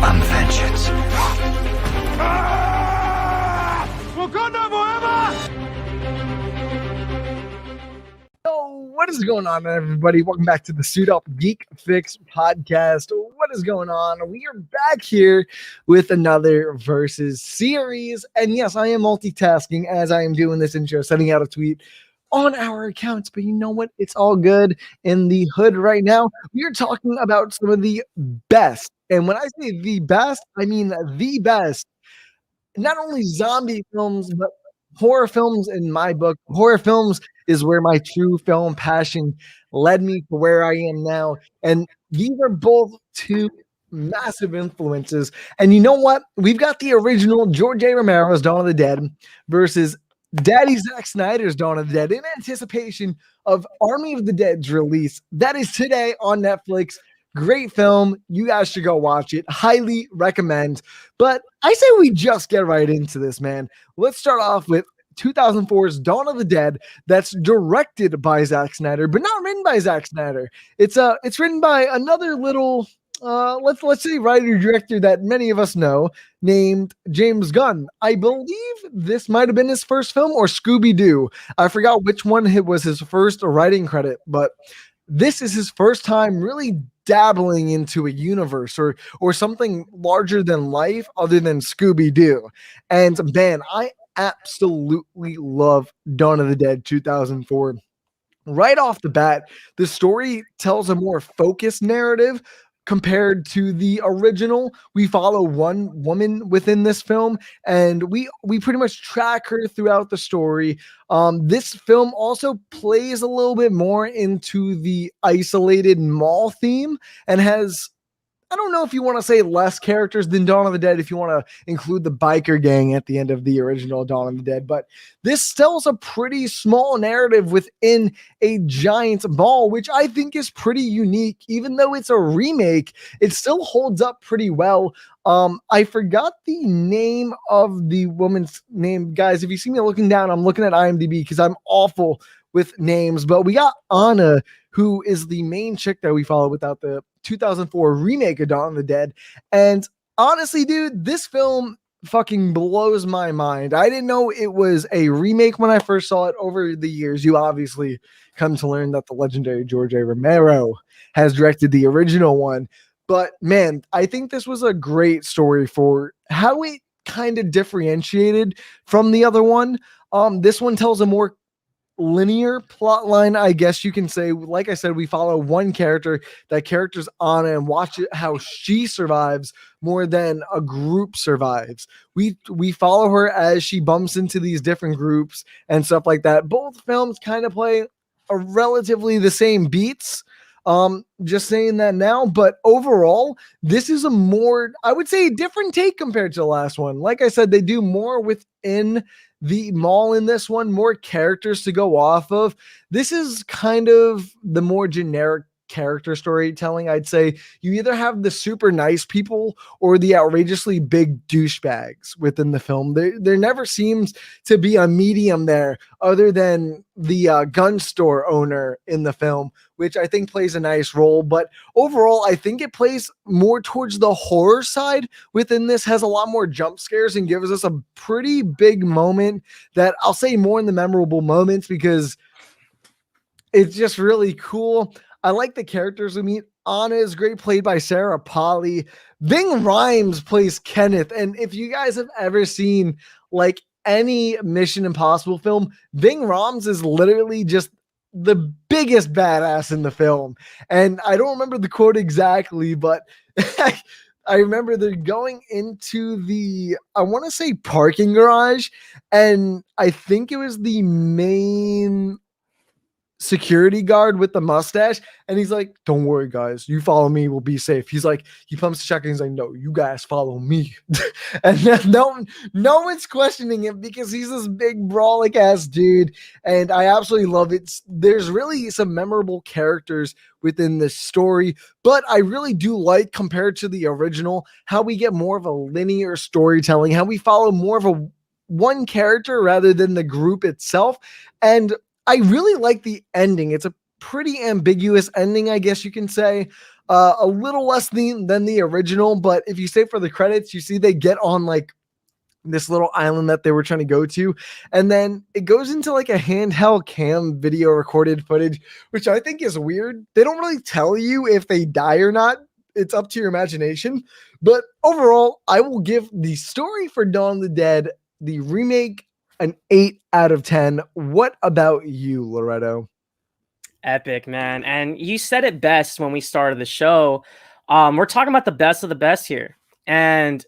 I'm vengeance. Wakanda forever! So, what is going on, everybody? Welcome back to the Suit Up Geek Fix podcast. What is going on? We are back here with another Versus series. And yes, I am multitasking as I am doing this intro, sending out a tweet on our accounts. But you know what? It's all good in the hood right now. We are talking about some of the best. And when I say the best, I mean the best. Not only zombie films, but horror films in my book. Horror films is where my true film passion led me to where I am now. And these are both two massive influences. And you know what? We've got the original George A. Romero's Dawn of the Dead versus Daddy Zack Snyder's Dawn of the Dead in anticipation of Army of the Dead's release. That is today on Netflix. Great film. You guys should go watch it. Highly recommend. But I say we just get right into this, man. Let's start off with 2004's Dawn of the Dead. That's directed by Zack Snyder, but not written by Zack Snyder. It's written by another little let's say writer director that many of us know named James Gunn. I believe this might have been his first film or Scooby-Doo. I forgot which one was his first writing credit, but this is his first time really dabbling into a universe or something larger than life other than Scooby-Doo. And man, I absolutely love Dawn of the Dead 2004. Right off the bat, the story tells a more focused narrative compared to the original. We follow one woman within this film, and we pretty much track her throughout the story. This film also plays a little bit more into the isolated mall theme and has, I don't know if you want to say less characters than Dawn of the Dead, if you want to include the biker gang at the end of the original Dawn of the Dead. But this tells a pretty small narrative within a giant mall, which I think is pretty unique. Even though it's a remake, it still holds up pretty well. I forgot the name of the woman's name. Guys, if you see me looking down, I'm looking at IMDb because I'm awful with names. But we got Anna, who is the main chick that we follow without the 2004 remake of Dawn of the Dead. And honestly, dude, this film fucking blows my mind. I didn't know it was a remake when I first saw it. Over the years, you obviously come to learn that the legendary George A. Romero has directed the original one. But man, I think this was a great story for how it kind of differentiated from the other one. This one tells a more linear plot line, I guess you can say. Like I said, we follow one character. That character's Anna, and watch it how she survives more than a group survives. We follow her as she bumps into these different groups and stuff like that. Both films kind of play a relatively the same beats. Just saying that now, but overall, this is a more, I would say, different take compared to the last one. Like I said, they do more within the mall in this one, more characters to go off of. This is kind of the more generic character storytelling, I'd say. You either have the super nice people or the outrageously big douchebags within the film. There never seems to be a medium there other than the gun store owner in the film, which I think plays a nice role. But overall, I think it plays more towards the horror side within this, has a lot more jump scares and gives us a pretty big moment that I'll say more in the memorable moments because it's just really cool. I like the characters we meet. Anna is great, played by Sarah Polley. Ving Rhames plays Kenneth. And if you guys have ever seen like any Mission Impossible film, Ving Rhames is literally just the biggest badass in the film. And I don't remember the quote exactly, but I remember they're going into the, I want to say parking garage. And I think it was the main security guard with the mustache, and he's like, "Don't worry, guys, you follow me, we'll be safe." He's like, he pumps the check and he's like, "No, you guys follow me." And then no one's questioning him because he's this big brawling ass dude, and I absolutely love it. There's really some memorable characters within this story, but I really do like, compared to the original, how we get more of a linear storytelling, how we follow more of a one character rather than the group itself. And I really like the ending. It's a pretty ambiguous ending, I guess you can say. A little less than the original, but if you stay for the credits, you see they get on like this little island that they were trying to go to, and then it goes into like a handheld cam video recorded footage, which I think is weird. They don't really tell you if they die or not. It's up to your imagination. But overall, I will give the story for Dawn of the Dead, the remake, an 8 out of 10. What about you, Loretto? Epic, man. And you said it best when we started the show. We're talking about the best of the best here. And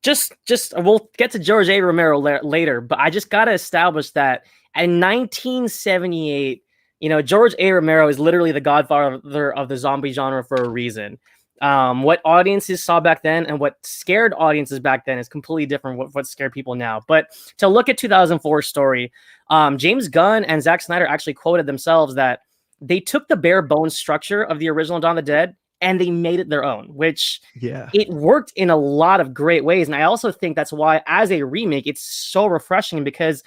just we'll get to George A. Romero later, but I just got to establish that in 1978, George A. Romero is literally the godfather of the zombie genre for a reason. What audiences saw back then and what scared audiences back then is completely different what scared people now. But to look at 2004 story, James Gunn and Zack Snyder actually quoted themselves that they took the bare bones structure of the original Dawn of the Dead and they made it their own, which it worked in a lot of great ways. And I also think that's why, as a remake, it's so refreshing, because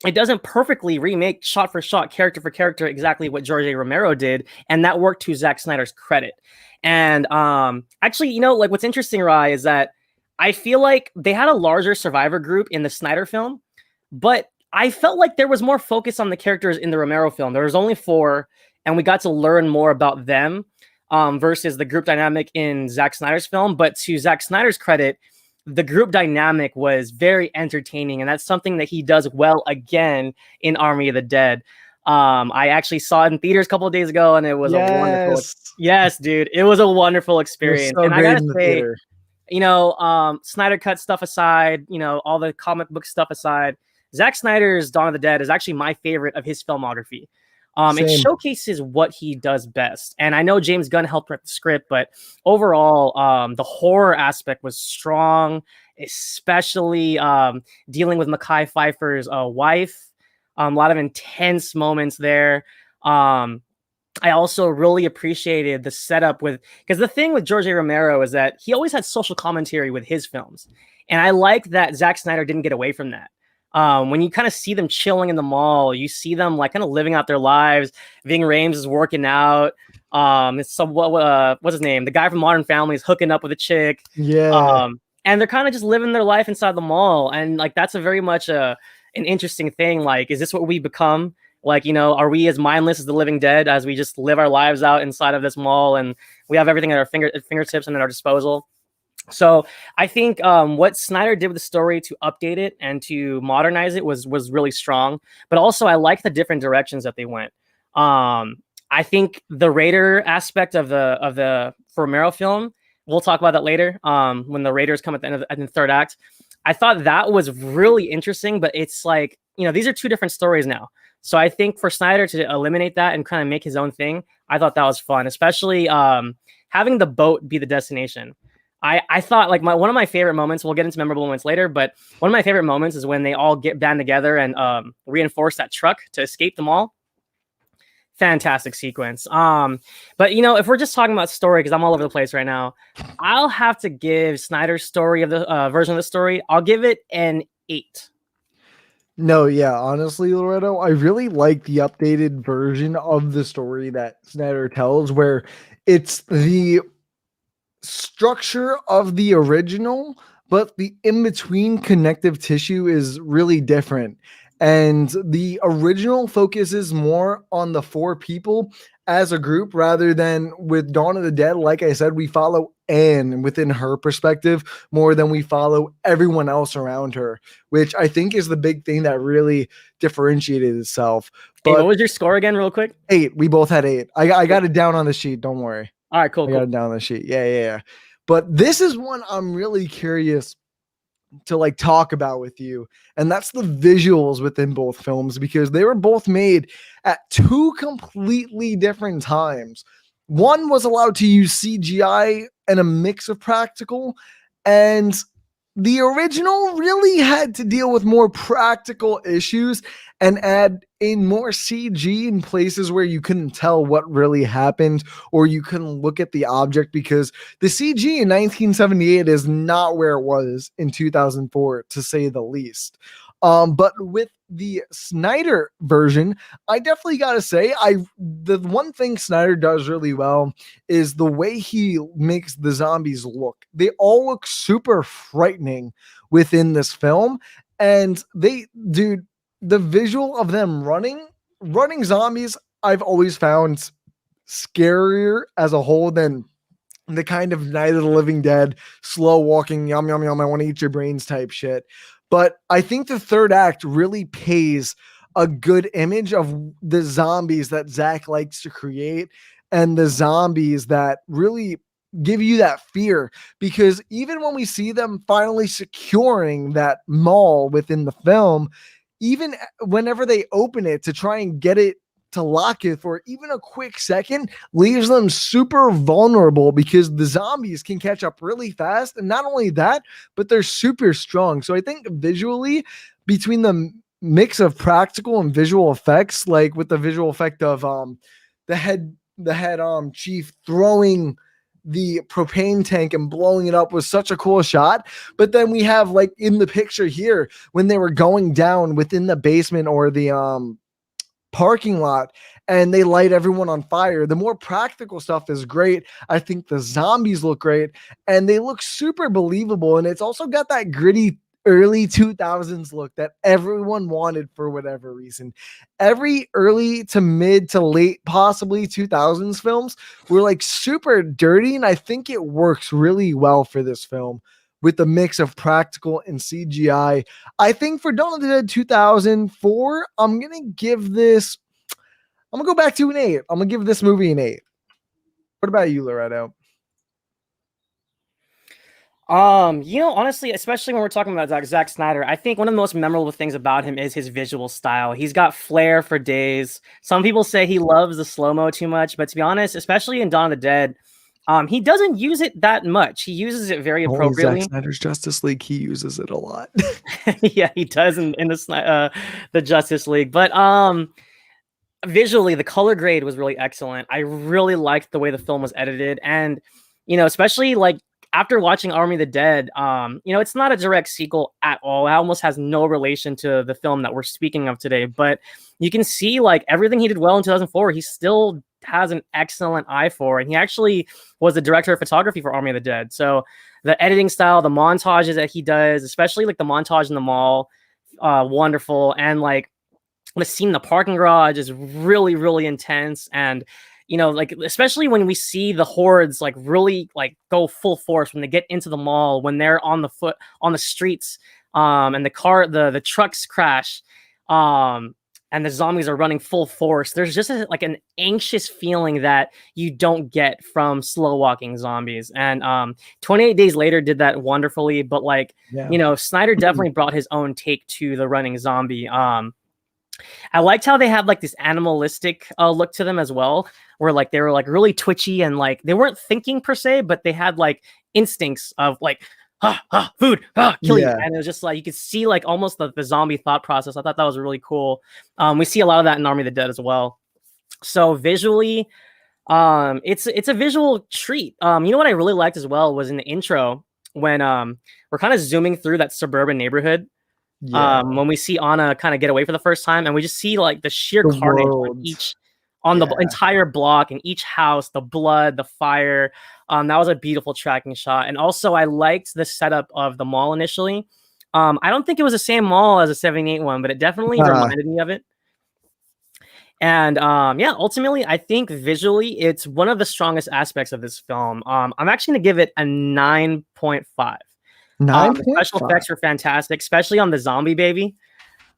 it doesn't perfectly remake shot for shot, character for character, exactly what George A. Romero did. And that worked to Zack Snyder's credit. And actually, like what's interesting, Rye, is that I feel like they had a larger survivor group in the Snyder film, but I felt like there was more focus on the characters in the Romero film. There was only 4, and we got to learn more about them. Versus the group dynamic in Zack Snyder's film. But to Zack Snyder's credit, the group dynamic was very entertaining, and that's something that he does well again in Army of the Dead. I actually saw it in theaters a couple of days ago, and it was a wonderful. Yes, dude, it was a wonderful experience. So and I gotta say, Snyder cut stuff aside, all the comic book stuff aside, Zack Snyder's Dawn of the Dead is actually my favorite of his filmography. It showcases what he does best. And I know James Gunn helped write the script, but overall, the horror aspect was strong, especially dealing with Mekhi Phifer's wife. A lot of intense moments there. I also really appreciated the setup because the thing with George A. Romero is that he always had social commentary with his films. And I like that Zack Snyder didn't get away from that. When you kind of see them chilling in the mall, you see them like kind of living out their lives. Ving Rhames is working out. What's his name? The guy from Modern Family is hooking up with a chick. Yeah. And they're kind of just living their life inside the mall. And like, that's a very much an interesting thing. Like, is this what we become? Like, are we as mindless as the living dead as we just live our lives out inside of this mall and we have everything at our fingertips and at our disposal? So I think what Snyder did with the story to update it and to modernize it was really strong. But also I like the different directions that they went. I think the Raider aspect of the Romero film, we'll talk about that later. When the Raiders come at the end of the third act, I thought that was really interesting. But it's like, these are two different stories now. So I think for Snyder to eliminate that and kind of make his own thing, I thought that was fun, especially having the boat be the destination. I thought like one of my favorite moments, we'll get into memorable moments later, but one of my favorite moments is when they all band together and reinforce that truck to escape them all. Fantastic sequence. But if we're just talking about story, because I'm all over the place right now, I'll have to give Snyder's story of the version of the story. I'll give it an 8. No, yeah, honestly, Loretto, I really like the updated version of the story that Snyder tells, where it's the structure of the original, but the in-between connective tissue is really different. And the original focuses more on the 4 people as a group rather than with Dawn of the Dead. Like I said, we follow Anne within her perspective more than we follow everyone else around her, which I think is the big thing that really differentiated itself. But hey, what was your score again, real quick? 8. We both had 8. I got it down on the sheet. Don't worry. All right, cool. I got it down on the sheet. Yeah. But this is one I'm really curious to like talk about with you, and that's the visuals within both films, because they were both made at 2 completely different times. One was allowed to use CGI and a mix of practical, and the original really had to deal with more practical issues and add in more CG in places where you couldn't tell what really happened or you couldn't look at the object, because the CG in 1978 is not where it was in 2004, to say the least. But with the Snyder version, I definitely got to say, the one thing Snyder does really well is the way he makes the zombies look. They all look super frightening within this film, and dude, the visual of them running zombies, I've always found scarier as a whole than the kind of Night of the Living Dead, slow walking, yum, yum, yum, I want to eat your brains type shit. But I think the third act really pays a good image of the zombies that Zach likes to create and the zombies that really give you that fear. Because even when we see them finally securing that mall within the film, even whenever they open it to try and get it to lock it for even a quick second, leaves them super vulnerable because the zombies can catch up really fast. And not only that, but they're super strong. So I think visually, between the mix of practical and visual effects, like with the visual effect of the head chief throwing the propane tank and blowing it up, was such a cool shot. But then we have, like in the picture here, when they were going down within the basement or the parking lot and they light everyone on fire. The more practical stuff is great. I think the zombies look great and they look super believable. And it's also got that gritty early 2000s look that everyone wanted for whatever reason. Every early to mid to late, possibly 2000s films were like super dirty. And I think it works really well for this film with the mix of practical and CGI. I think for Dawn of the Dead 2004, I'm going to go back to an 8. I'm going to give this movie an 8. What about you, Loretto? Honestly, especially when we're talking about Zack Snyder, I think one of the most memorable things about him is his visual style. He's got flair for days. Some people say he loves the slow-mo too much, but to be honest, especially in Dawn of the Dead, he doesn't use it that much. He uses it very appropriately. Zack Snyder's Justice League, he uses it a lot. Yeah, he does in the Justice League. But visually, the color grade was really excellent. I really liked the way the film was edited, and especially like after watching Army of the Dead, it's not a direct sequel at all. It almost has no relation to the film that we're speaking of today. But you can see like everything he did well in 2004, he still has an excellent eye for, and he actually was the director of photography for Army of the Dead. So the editing style, the montages that he does, especially like the montage in the mall, wonderful. And like the scene in the parking garage is really, really intense. And like especially when we see the hordes like really like go full force when they get into the mall, when they're on the streets, and the trucks crash, and the zombies are running full force. There's just like an anxious feeling that you don't get from slow walking zombies. And 28 Days Later did that wonderfully. But like, Snyder definitely brought his own take to the running zombie. I liked how they had like this animalistic look to them as well, where like they were like really twitchy and like they weren't thinking per se, but they had like instincts of like, food, kill you. And it was just like you could see like almost the zombie thought process. I thought that was really cool. We see a lot of that in Army of the Dead as well. So visually, it's a visual treat. What I really liked as well was in the intro when we're kind of zooming through that suburban neighborhood. When we see Anna kind of get away for the first time, and we just see like the sheer carnage on the entire block, and each house, the blood, the fire. That was a beautiful tracking shot. And also I liked the setup of the mall initially. I don't think it was the same mall as a 78 one, but it definitely reminded me of it. And ultimately I think visually it's one of the strongest aspects of this film. I'm actually going to give it a 9.5. The special effects were fantastic, especially on the zombie baby.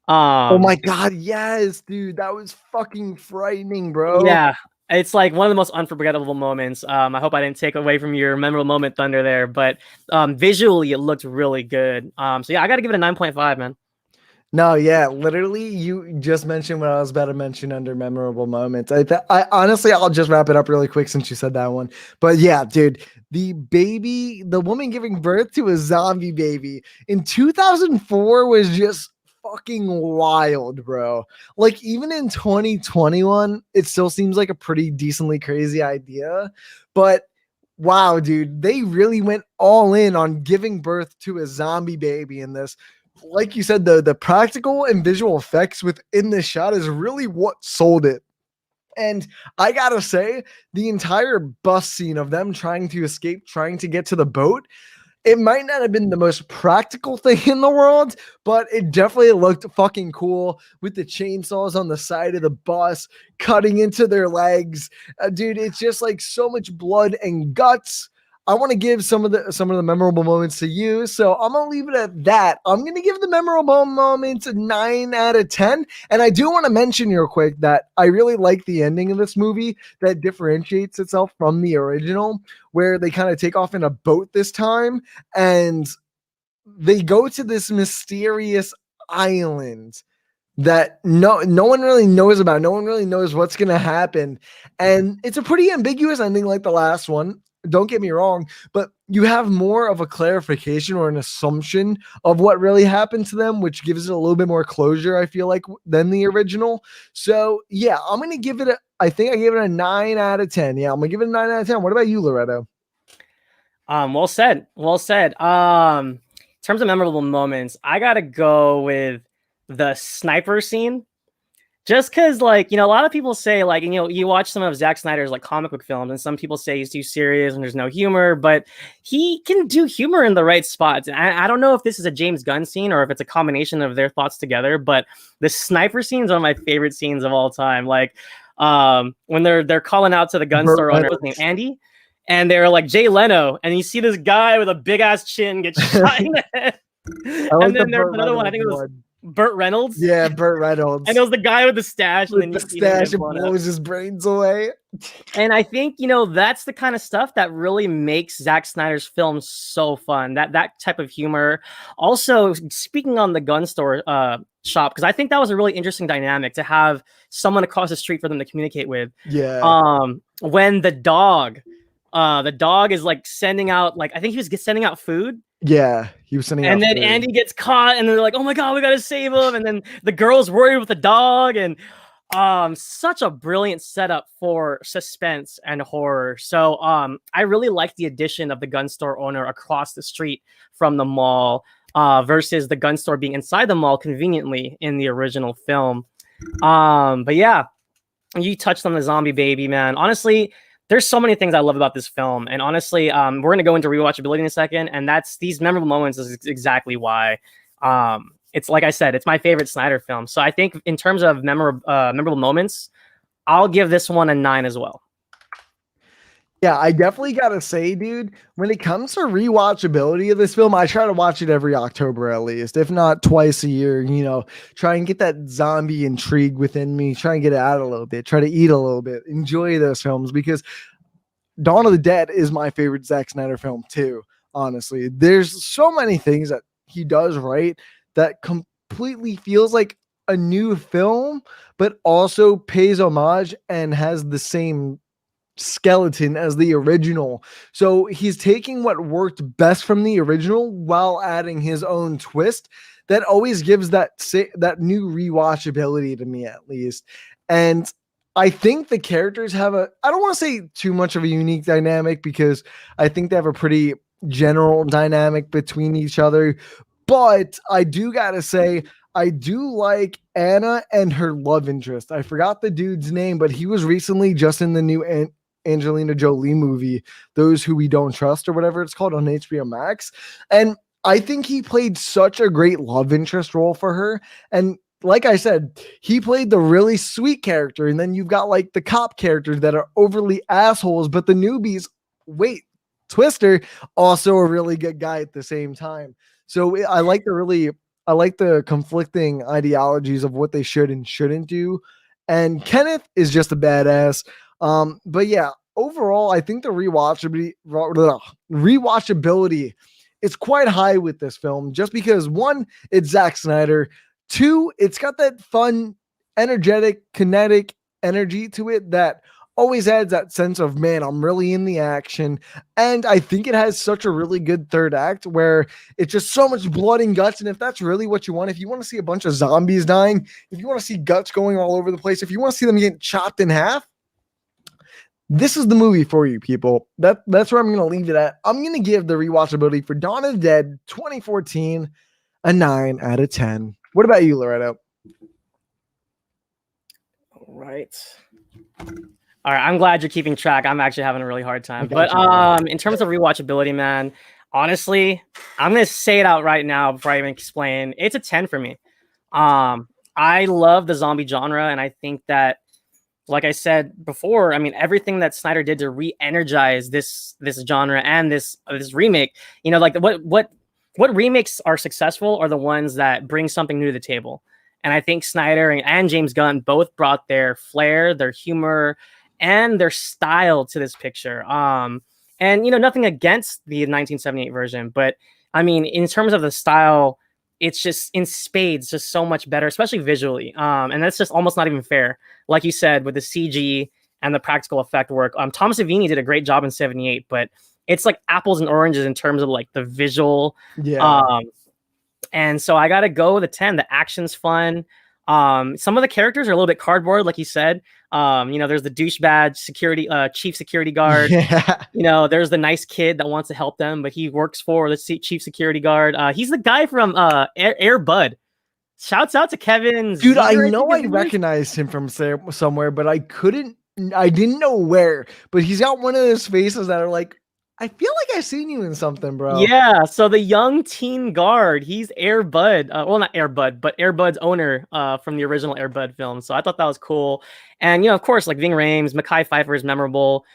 Oh my god, yes, dude, that was fucking frightening, bro. Yeah, it's like one of the most unforgettable moments. I hope I didn't take away from your memorable moment, Thunder, there, but visually it looked really good. So yeah, I got to give it a 9.5, man. No, yeah, literally, you just mentioned what I was about to mention under memorable moments. I honestly, I'll just wrap it up really quick since you said that one. But yeah, dude, the woman giving birth to a zombie baby in 2004 was just fucking wild, bro. Like, even in 2021, it still seems like a pretty decently crazy idea. But wow, dude, they really went all in on giving birth to a zombie baby in this. Like you said, the practical and visual effects within this shot is really what sold it. And I gotta say, the entire bus scene of them trying to escape, trying to get to the boat, it might not have been the most practical thing in the world, but it definitely looked fucking cool with the chainsaws on the side of the bus cutting into their legs. Dude, it's just like so much blood and guts. I want to give some of the memorable moments to you, so I'm gonna leave it at that. I'm gonna give the memorable moments a 9 out of 10, and I do want to mention real quick that I really like the ending of this movie that differentiates itself from the original, where they kind of take off in a boat this time and they go to this mysterious island that no one really knows about. No one really knows what's going to happen. And it's a pretty ambiguous ending like the last one. Don't get me wrong, but you have more of a clarification or an assumption of what really happened to them, which gives it a little bit more closure, I feel like, than the original. So, yeah, I'm going to give it I think I gave it a 9 out of 10. Yeah, I'm going to give it a 9 out of 10. What about you, Loretto? Well said. Well said. In terms of memorable moments, I gotta go with the sniper scene. Just because, like, a lot of people say, like, you watch some of Zack Snyder's, like, comic book films, and some people say he's too serious and there's no humor, but he can do humor in the right spots. And I don't know if this is a James Gunn scene or if it's a combination of their thoughts together, but the sniper scene is one of my favorite scenes of all time. Like, when they're calling out to the gun store owner, what's his name, Andy? And they're like, Jay Leno, and you see this guy with a big-ass chin get shot in the head. And then there's another one, I think it was Burt Reynolds. Yeah, Burt Reynolds. And it was the guy with the stash. With and the stash and blows his brains away. And I think, that's the kind of stuff that really makes Zack Snyder's films so fun. That type of humor. Also, speaking on the gun store shop, because I think that was a really interesting dynamic to have someone across the street for them to communicate with. Yeah. When the dog is like sending out, like, I think he was sending out food. Yeah, he was sending out and then food. Andy gets caught, and they're like, "Oh my god, we gotta save him!" And then the girl's worried with the dog, and such a brilliant setup for suspense and horror. So I really like the addition of the gun store owner across the street from the mall versus the gun store being inside the mall conveniently in the original film. But yeah, you touched on the zombie baby, man. Honestly, there's so many things I love about this film. And honestly, we're going to go into rewatchability in a second. And that's these memorable moments is exactly why. It's like I said, it's my favorite Snyder film. So I think in terms of memorable moments, I'll give this one a 9 as well. Yeah, I definitely got to say, dude, when it comes to rewatchability of this film, I try to watch it every October at least, if not twice a year, try and get that zombie intrigue within me, try and get it out a little bit, try to eat a little bit, enjoy those films, because Dawn of the Dead is my favorite Zack Snyder film too, honestly. There's so many things that he does right that completely feels like a new film, but also pays homage and has the same skeleton as the original. So he's taking what worked best from the original while adding his own twist that always gives that new rewatchability to me, at least. And I think the characters have I don't want to say too much of a unique dynamic, because I think they have a pretty general dynamic between each other. But I do gotta say, I do like Anna and her love interest. I forgot the dude's name, but he was recently just in the new Angelina Jolie movie, Those Who We Don't Trust, or whatever it's called, on HBO Max. And I think he played such a great love interest role for her. And like I said, he played the really sweet character. And then you've got like the cop characters that are overly assholes, but the newbies, Twister, also a really good guy at the same time. So I like the conflicting ideologies of what they should and shouldn't do. And Kenneth is just a badass. But yeah, overall, I think the rewatchability is quite high with this film, just because, one, it's Zack Snyder. 2, it's got that fun, energetic, kinetic energy to it that always adds that sense of, man, I'm really in the action. And I think it has such a really good third act where it's just so much blood and guts. And if that's really what you want, if you want to see a bunch of zombies dying, if you want to see guts going all over the place, if you want to see them getting chopped in half, this is the movie for you, people. That's where I'm going to leave it at. I'm going to give the rewatchability for Dawn of the Dead 2014 a 9 out of 10. What about you, Loretto? All right. All right, I'm glad you're keeping track. I'm actually having a really hard time. But in terms of rewatchability, man, honestly, I'm gonna say it out right now before I even explain. It's a 10 for me. I love the zombie genre, and I think that, like I said before, I mean, everything that Snyder did to re-energize this genre and this remake, you know, like what remakes are successful are the ones that bring something new to the table. And I think Snyder and James Gunn both brought their flair, their humor, and their style to this picture. And, you know, nothing against the 1978 version, but I mean, in terms of the style, it's just in spades, just so much better, especially visually. And that's just almost not even fair. Like you said, with the CG and the practical effect work, Tom Savini did a great job in 78, but it's like apples and oranges in terms of like the visual. Yeah. And so I got to go with a 10. The action's fun. Some of the characters are a little bit cardboard, like you said. You know, there's the douchebag chief security guard. Yeah. You know, there's the nice kid that wants to help them, but he works for the chief security guard. He's the guy from Air Bud. Shouts out to Kevin. Dude, I Ziegler, know I think recognized him from somewhere, but I didn't know where. But he's got one of those faces that are like, I feel like I've seen you in something, bro. Yeah, so the young teen guard, he's Air Bud. Well, not Air Bud, but Air Bud's owner from the original Air Bud film. So I thought that was cool. And, you know, of course, like Ving Rhames, Mekhi Phifer is memorable.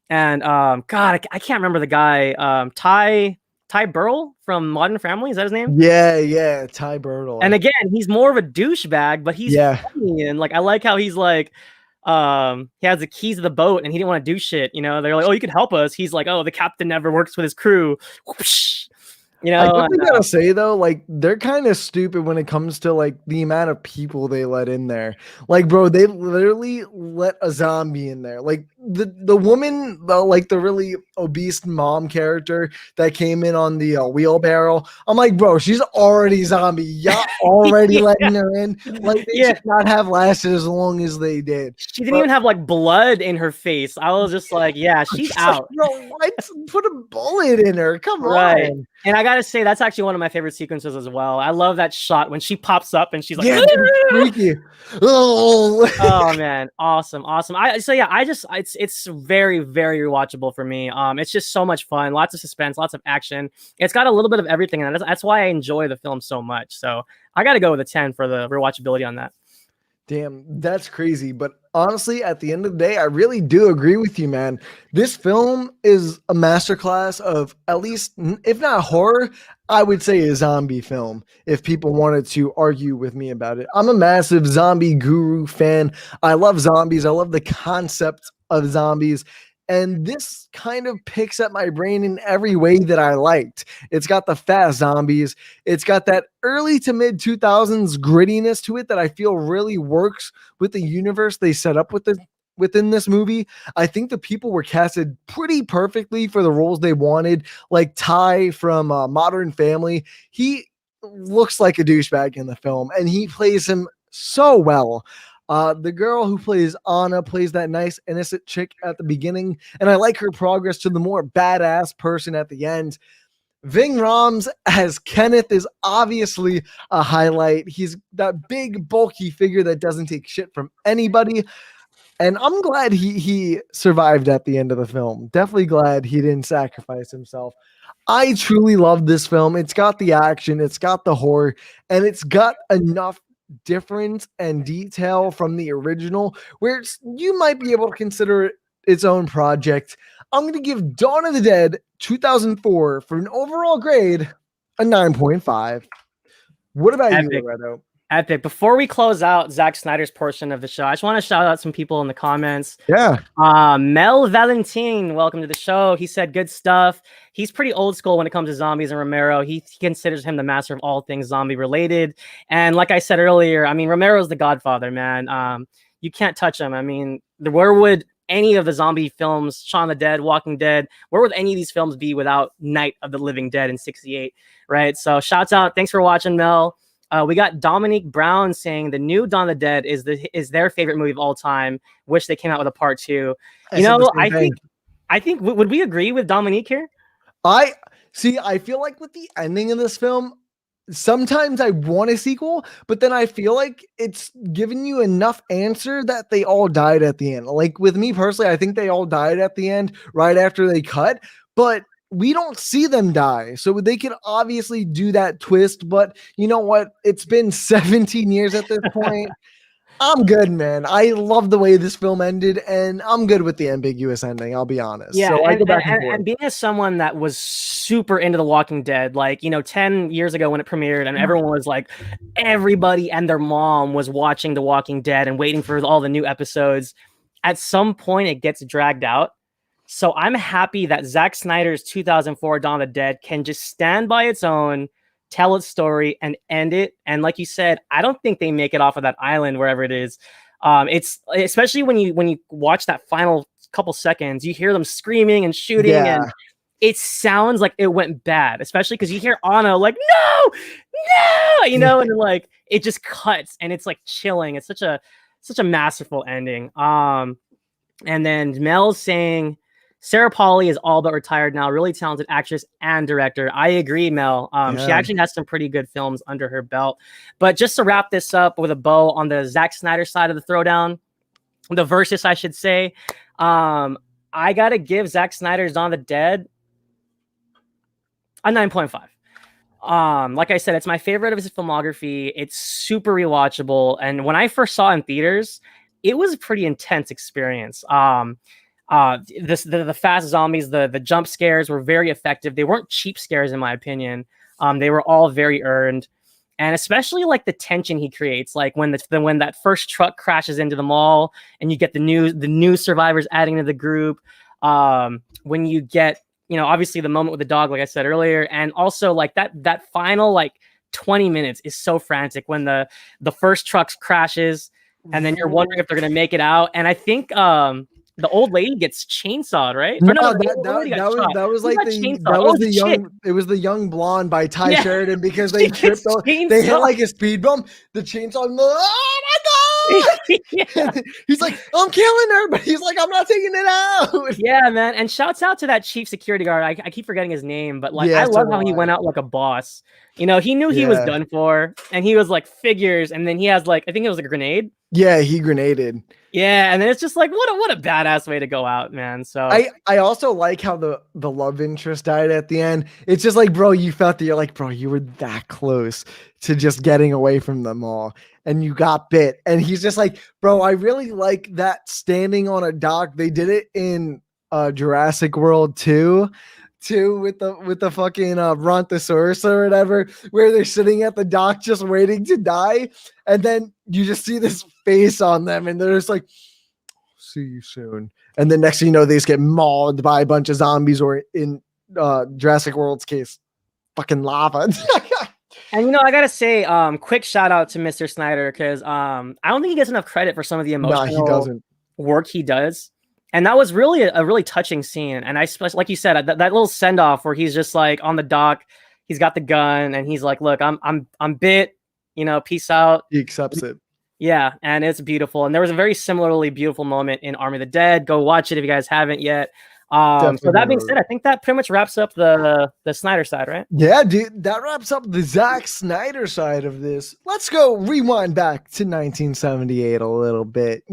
And, God, I can't remember the guy. Ty Burrell from Modern Family, is that his name? Yeah, Ty Burrell. And again, he's more of a douchebag, but he's funny. And, like, I like how he's like, he has the keys to the boat and he didn't want to do shit. You know, they're like, oh, you could help us. He's like, oh, the captain never works with his crew. Whoosh. You know, I definitely gotta say though, like they're kind of stupid when it comes to like the amount of people they let in there. Like, bro, they literally let a zombie in there. Like the woman, the really obese mom character that came in on the wheelbarrow. I'm like, bro, she's already zombie. Y'all already letting her in. Like, they should not have lasted as long as they did. She didn't even have like blood in her face. I was just like, yeah, she's out. Bro, what? Put a bullet in her. Come on. And I gotta say, that's actually one of my favorite sequences as well. I love that shot when she pops up and she's like, yeah, freaky. Oh man, awesome. It's very, very rewatchable for me. It's just so much fun, lots of suspense, lots of action. It's got a little bit of everything, and that's why I enjoy the film so much. So I gotta go with a 10 for the rewatchability on that. Damn, that's crazy. But honestly, at the end of the day, I really do agree with you, man. This film is a masterclass of, at least, if not horror, I would say a zombie film, if people wanted to argue with me about it. I'm a massive zombie guru fan. I love zombies. I love the concept of zombies. And this kind of picks at my brain in every way that I liked. It's got the fast zombies. It's got that early to mid 2000s grittiness to it that I feel really works with the universe they set up within this movie. I think the people were casted pretty perfectly for the roles they wanted. Like Ty from Modern Family, he looks like a douchebag in the film, and he plays him so well. The girl who plays Anna plays that nice innocent chick at the beginning, and I like her progress to the more badass person at the end. Ving Rhames as Kenneth is obviously a highlight. He's that big, bulky figure that doesn't take shit from anybody, and I'm glad he survived at the end of the film. Definitely glad he didn't sacrifice himself. I truly love this film. It's got the action, it's got the horror, and it's got enough difference and detail from the original where you might be able to consider it its own project. I'm going to give Dawn of the Dead 2004 for an overall grade a 9.5. What about you, Loretto? Epic. Before we close out Zack Snyder's portion of the show, I just want to shout out some people in the comments. Yeah. Mel Valentin, welcome to the show. He said good stuff. He's pretty old school when it comes to zombies and Romero. He considers him the master of all things zombie related. And like I said earlier, I mean, Romero's the godfather, man. You can't touch him. I mean, where would any of the zombie films, Shaun of the Dead, Walking Dead, where would any of these films be without Night of the Living Dead in 68, right? So shouts out. Thanks for watching, Mel. We got Dominique Brown saying the new Dawn of the Dead is their favorite movie of all time. Wish they came out with a part 2. I think would we agree with Dominique here? I feel like with the ending of this film, sometimes I want a sequel, but then I feel like it's giving you enough answer that they all died at the end. Like with me personally, I think they all died at the end right after they cut, but we don't see them die. So they could obviously do that twist, but you know what? It's been 17 years at this point. I'm good, man. I love the way this film ended, and I'm good with the ambiguous ending. I'll be honest. Yeah, so I go back and forth. And being as someone that was super into The Walking Dead, like, 10 years ago when it premiered, and everyone was like, everybody and their mom was watching The Walking Dead and waiting for all the new episodes. At some point, it gets dragged out. So I'm happy that Zack Snyder's 2004 Dawn of the Dead can just stand by its own, tell its story, and end it. And like you said, I don't think they make it off of that island wherever it is. It's especially when you watch that final couple seconds, you hear them screaming and shooting, and it sounds like it went bad. Especially because you hear Anna like no, and like it just cuts and it's like chilling. It's such a masterful ending. And then Mel's saying Sarah Polley is all but retired now. Really talented actress and director. I agree, Mel. She actually has some pretty good films under her belt. But just to wrap this up with a bow on the Zack Snyder side of the Throwdown, the versus, I should say, I got to give Zack Snyder's Dawn of the Dead a 9.5. Like I said, it's my favorite of his filmography. It's super rewatchable. And when I first saw it in theaters, it was a pretty intense experience. The fast zombies, the jump scares were very effective. They weren't cheap scares, in my opinion. They were all very earned, and especially like the tension he creates, like when that first truck crashes into the mall, and you get the new survivors adding to the group. When you get, obviously the moment with the dog, like I said earlier, and also like that final like 20 minutes is so frantic when the first truck crashes, and then you're wondering if they're gonna make it out. And I think the old lady gets chainsawed, right? No, that was the young blonde by Ty Sheridan, because they tripped. They hit like a speed bump. The chainsaw. Oh my god! He's like, I'm killing her, but he's like, I'm not taking it out. Yeah, man. And shouts out to that chief security guard. I keep forgetting his name, but like, I love how he went out like a boss. He knew he was done for, and he was like figures, and then he has like, I think it was a grenade. Yeah, he grenaded. Yeah, and then it's just like what a badass way to go out, man. So I also like how the love interest died at the end. It's just like, bro, you felt that you're like, bro, you were that close to just getting away from them all, and you got bit. And he's just like, bro, I really like that standing on a dock. They did it in Jurassic World 2 with the fucking brontosaurus or whatever, where they're sitting at the dock just waiting to die, and then you just see this face on them, and they're just like, see you soon. And then next thing you know, they just get mauled by a bunch of zombies, or in Jurassic World's case, fucking lava. And I gotta say, quick shout out to Mr. Snyder, because I don't think he gets enough credit for some of the emotional work he does. And that was really a really touching scene. And I especially, like you said, that little send off where he's just like on the dock, he's got the gun, and he's like, "Look, I'm bit. Peace out." He accepts it. Yeah, and it's beautiful. And there was a very similarly beautiful moment in Army of the Dead. Go watch it if you guys haven't yet. So that being said, I think that pretty much wraps up the Snyder side, right? Yeah, dude, that wraps up the Zack Snyder side of this. Let's go rewind back to 1978 a little bit,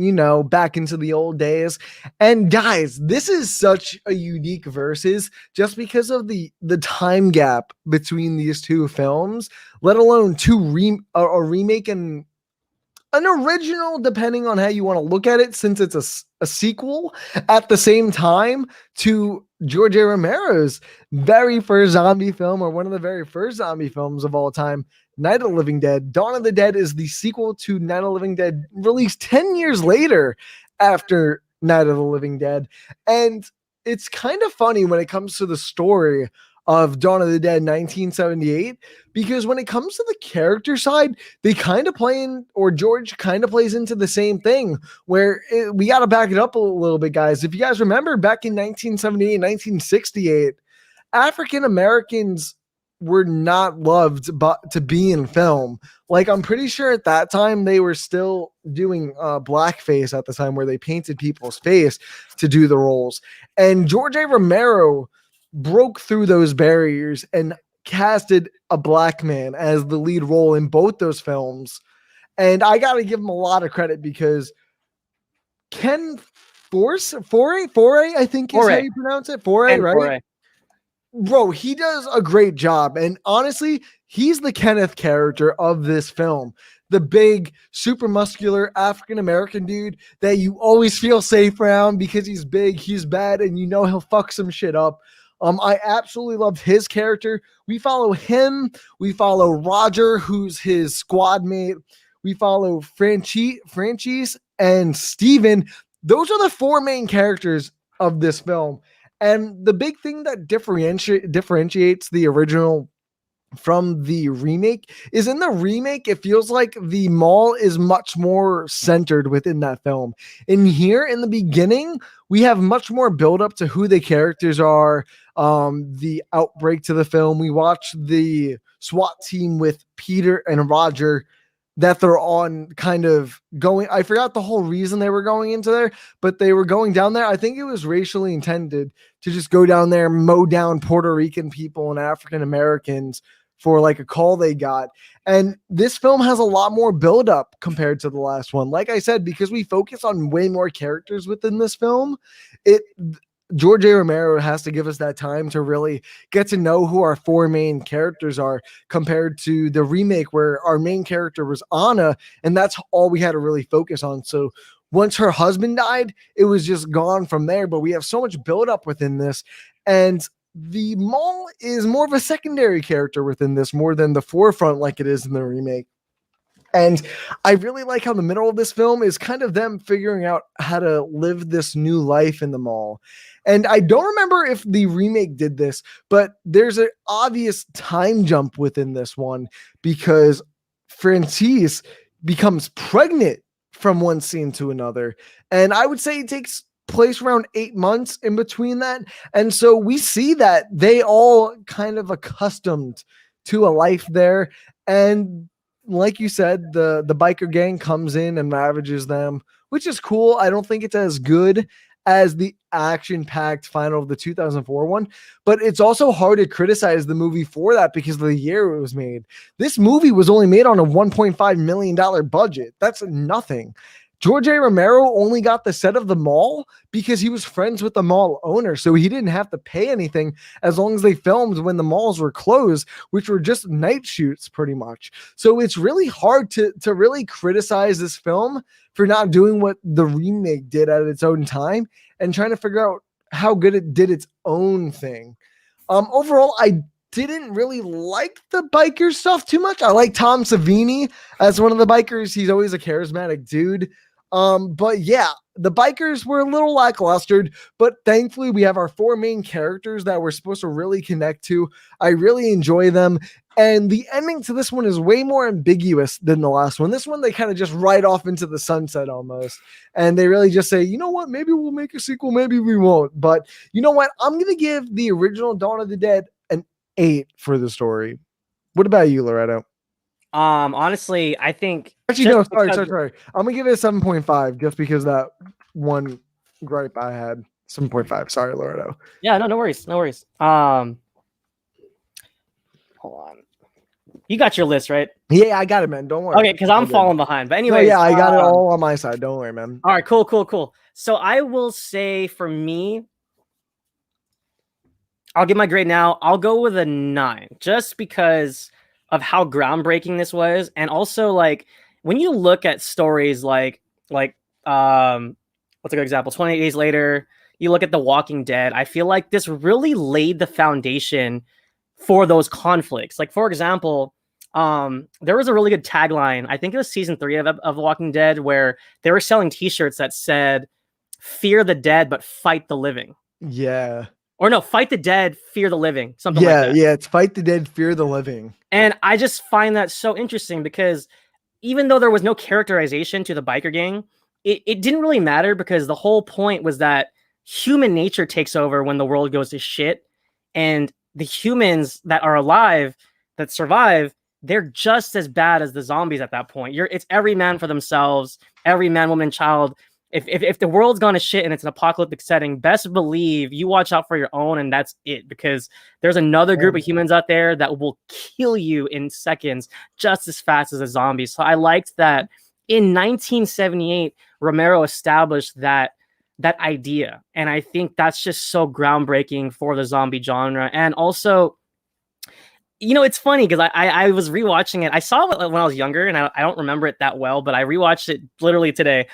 back into the old days. And guys, this is such a unique versus just because of the time gap between these two films, let alone a remake and an original, depending on how you want to look at it, since it's a sequel at the same time to George A. Romero's very first zombie film, or one of the very first zombie films of all time, Night of the Living Dead. Dawn of the Dead is the sequel to Night of the Living Dead, released 10 years later after Night of the Living Dead. And it's kind of funny when it comes to the story of Dawn of the Dead 1978, because when it comes to the character side, they kind of play in, or George kind of plays into the same thing, where we got to back it up a little bit, guys. If you guys remember back in 1978, 1968, African Americans were not loved but to be in film. Like, I'm pretty sure at that time they were still doing blackface at the time, where they painted people's face to do the roles. And George A. Romero broke through those barriers and casted a black man as the lead role in both those films. And I got to give him a lot of credit, because Ken Foray, I think is how you pronounce it. Foray, right? Foray. Bro, he does a great job. And honestly, he's the Kenneth character of this film. The big, super muscular African-American dude that you always feel safe around because he's big, he's bad, and you know he'll fuck some shit up. I absolutely loved his character. We follow him. We follow Roger, who's his squad mate. We follow Francis and Steven. Those are the four main characters of this film. And the big thing that differentiates the original from the remake is, in the remake, it feels like the mall is much more centered within that film. In here, in the beginning, we have much more build up to who the characters are, the outbreak to the film. We watch the SWAT team with Peter and Roger that they're on, kind of going, I forgot the whole reason they were going into there, but they were going down there. I think it was racially intended to just go down there, mow down Puerto Rican people and African Americans for like a call they got. And this film has a lot more build up compared to the last one. Like I said, because we focus on way more characters within this film, George A. Romero has to give us that time to really get to know who our four main characters are, compared to the remake where our main character was Anna, and that's all we had to really focus on. So once her husband died, it was just gone from there. But we have so much build up within this, and the mall is more of a secondary character within this, more than the forefront like it is in the remake. And I really like how the middle of this film is kind of them figuring out how to live this new life in the mall. And I don't remember if the remake did this, but there's an obvious time jump within this one, because Francis becomes pregnant from one scene to another. And I would say it takes place around 8 months in between that. And so we see that they all kind of accustomed to a life there. And like you said, the biker gang comes in and ravages them, which is cool. I don't think it's as good as the action-packed final of the 2004 one, but it's also hard to criticize the movie for that because of the year it was made. This movie was only made on a $1.5 million budget. That's nothing. George A. Romero only got the set of the mall because he was friends with the mall owner, so he didn't have to pay anything as long as they filmed when the malls were closed, which were just night shoots pretty much. So it's really hard to really criticize this film for not doing what the remake did at its own time and trying to figure out how good it did its own thing. Overall, I didn't really like the biker stuff too much. I like Tom Savini as one of the bikers. He's always a charismatic dude. But yeah, the bikers were a little lackluster, but thankfully we have our four main characters that we're supposed to really connect to. I really enjoy them. And the ending to this one is way more ambiguous than the last one. This one, they kind of just ride off into the sunset almost. And they really just say, you know what, maybe we'll make a sequel, maybe we won't. But you know what? I'm going to give the original Dawn of the Dead an 8 for the story. What about you, Loretto? Honestly, I think actually no, sorry. I'm gonna give it a 7.5 just because that one gripe I had. 7.5. Sorry, Loretto. Yeah, no worries. Hold on. You got your list, right? Yeah, I got it, man. Don't worry. Okay, because I'm falling behind. But anyway, yeah, I got it all on my side. Don't worry, man. All right, cool. So I will say for me, I'll give my grade now. I'll go with a 9, just because of how groundbreaking this was, and also like when you look at stories like what's a good example? 28 Days Later. You look at The Walking Dead. I feel like this really laid the foundation for those conflicts. Like, for example, there was a really good tagline. I think it was season 3 of Walking Dead, where they were selling T-shirts that said "Fear the dead, but fight the living." Yeah. Or no, "Fight the dead, fear the living." Something like that. Yeah. It's fight the dead, fear the living. And I just find that so interesting because even though there was no characterization to the biker gang, it didn't really matter because the whole point was that human nature takes over when the world goes to shit, and the humans that are alive, that survive, they're just as bad as the zombies at that point. It's every man for themselves, every man, woman, child. If the world's gone to shit and it's an apocalyptic setting, best believe you watch out for your own, and that's it, because there's another group of humans out there that will kill you in seconds just as fast as a zombie. So I liked that in 1978, Romero established that idea, and I think that's just so groundbreaking for the zombie genre. And also, it's funny because I was rewatching it. I saw it when I was younger, and I don't remember it that well, but I rewatched it literally today,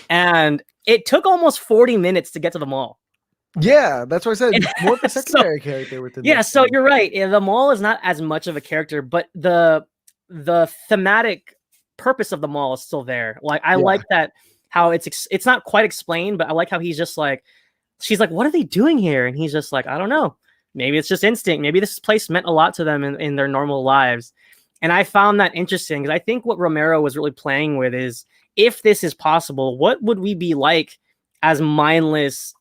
and it took almost 40 minutes to get to the mall. Yeah, that's what I said. More of a secondary character within. Yeah, so you're right. Yeah, the mall is not as much of a character, but the thematic purpose of the mall is still there. Like, I like that, how it's not quite explained, but I like how he's just like, she's like, "What are they doing here?" And he's just like, "I don't know. Maybe it's just instinct. Maybe this place meant a lot to them in their normal lives." And I found that interesting because I think what Romero was really playing with is, if this is possible, what would we be like as mindless,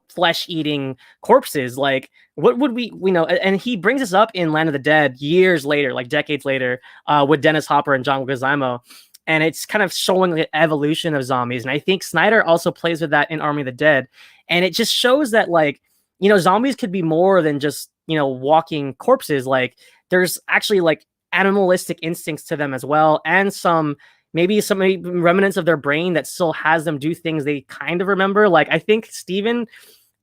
flesh-eating corpses? Like, what would we, and he brings us up in Land of the Dead years later, like decades later, with Dennis Hopper and John Leguizamo. And it's kind of showing the evolution of zombies. And I think Snyder also plays with that in Army of the Dead. And it just shows that, like, zombies could be more than just, walking corpses. Like, there's actually like animalistic instincts to them as well. And maybe some remnants of their brain that still has them do things they kind of remember. Like, I think, Steven,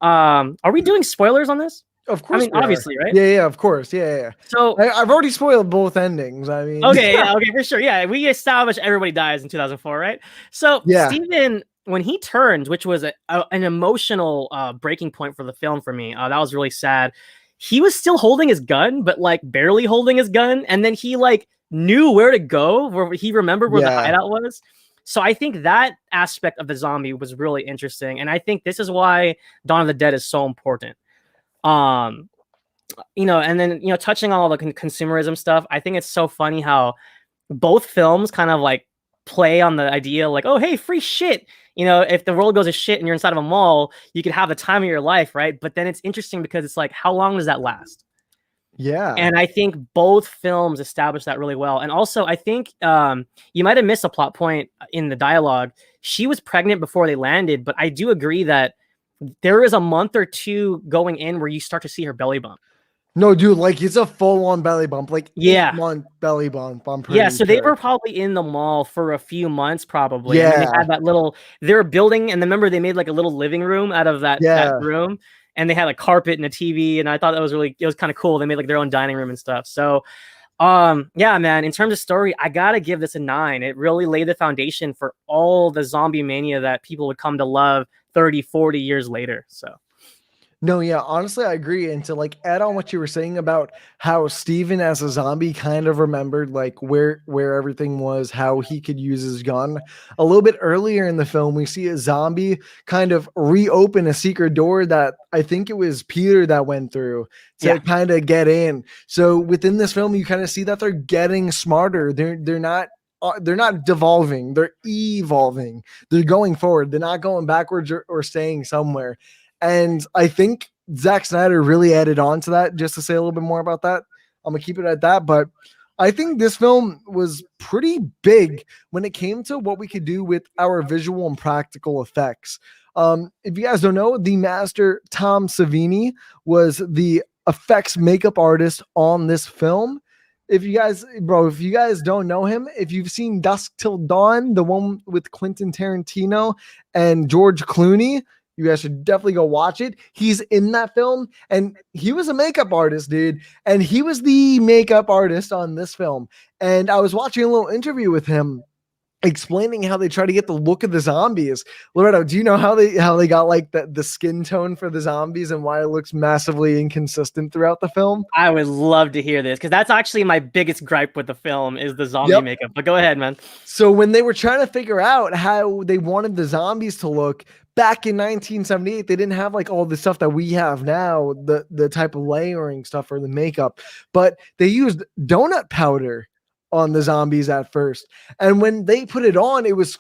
are we doing spoilers on this? Of course. I mean, obviously, right? Yeah, of course. Yeah. So I've already spoiled both endings. I mean, okay, for sure. Yeah, we established everybody dies in 2004, right? So Steven, when he turned, which was an emotional breaking point for the film for me, that was really sad. He was still holding his gun, but like barely holding his gun, and then he like knew where to go, where he remembered where the hideout was. So I think that aspect of the zombie was really interesting, and I think this is why Dawn of the Dead is so important. And then touching on all the consumerism stuff, I think it's so funny how both films kind of like play on the idea, like, oh, hey, free shit. If the world goes to shit and you're inside of a mall, you could have the time of your life, right? But then it's interesting because it's like, how long does that last? Yeah. And I think both films establish that really well. And also, I think you might have missed a plot point in the dialogue. She was pregnant before they landed, but I do agree that there is a month or two going in where you start to see her belly bump. No, dude, like, it's a full-on belly bump, like 8-month belly bump. I'm pretty so they were probably in the mall for a few months, probably. Yeah, and they had that little. They were building, and remember they made like a little living room out of that room, and they had a carpet and a TV, and I thought it was kind of cool. They made like their own dining room and stuff. So, yeah, man. In terms of story, I gotta give this a 9. It really laid the foundation for all the zombie mania that people would come to love 30, 40 years later. So. No, yeah, honestly, I agree. And to like add on what you were saying about how Steven as a zombie kind of remembered like where everything was, how he could use his gun. A little bit earlier in the film, we see a zombie kind of reopen a secret door that I think it was Peter that went through to kind of get in. So within this film, you kind of see that they're getting smarter. They're not devolving, they're evolving. They're going forward. They're not going backwards or staying somewhere. And I think Zack Snyder really added on to that. Just to say a little bit more about that, I'm going to keep it at that. But I think this film was pretty big when it came to what we could do with our visual and practical effects. If you guys don't know, the master Tom Savini was the effects makeup artist on this film. If you guys don't know him, if you've seen Dusk Till Dawn, the one with Quentin Tarantino and George Clooney, you guys should definitely go watch it. He's in that film, and he was a makeup artist, dude. And he was the makeup artist on this film. And I was watching a little interview with him, explaining how they try to get the look of the zombies. Loretto, do you know how they got like the skin tone for the zombies and why it looks massively inconsistent throughout the film? I would love to hear this because that's actually my biggest gripe with the film is the zombie makeup. But go ahead, man. So when they were trying to figure out how they wanted the zombies to look back in 1978, they didn't have like all the stuff that we have now, the type of layering stuff or the makeup, but they used donut powder on the zombies at first. And when they put it on, it was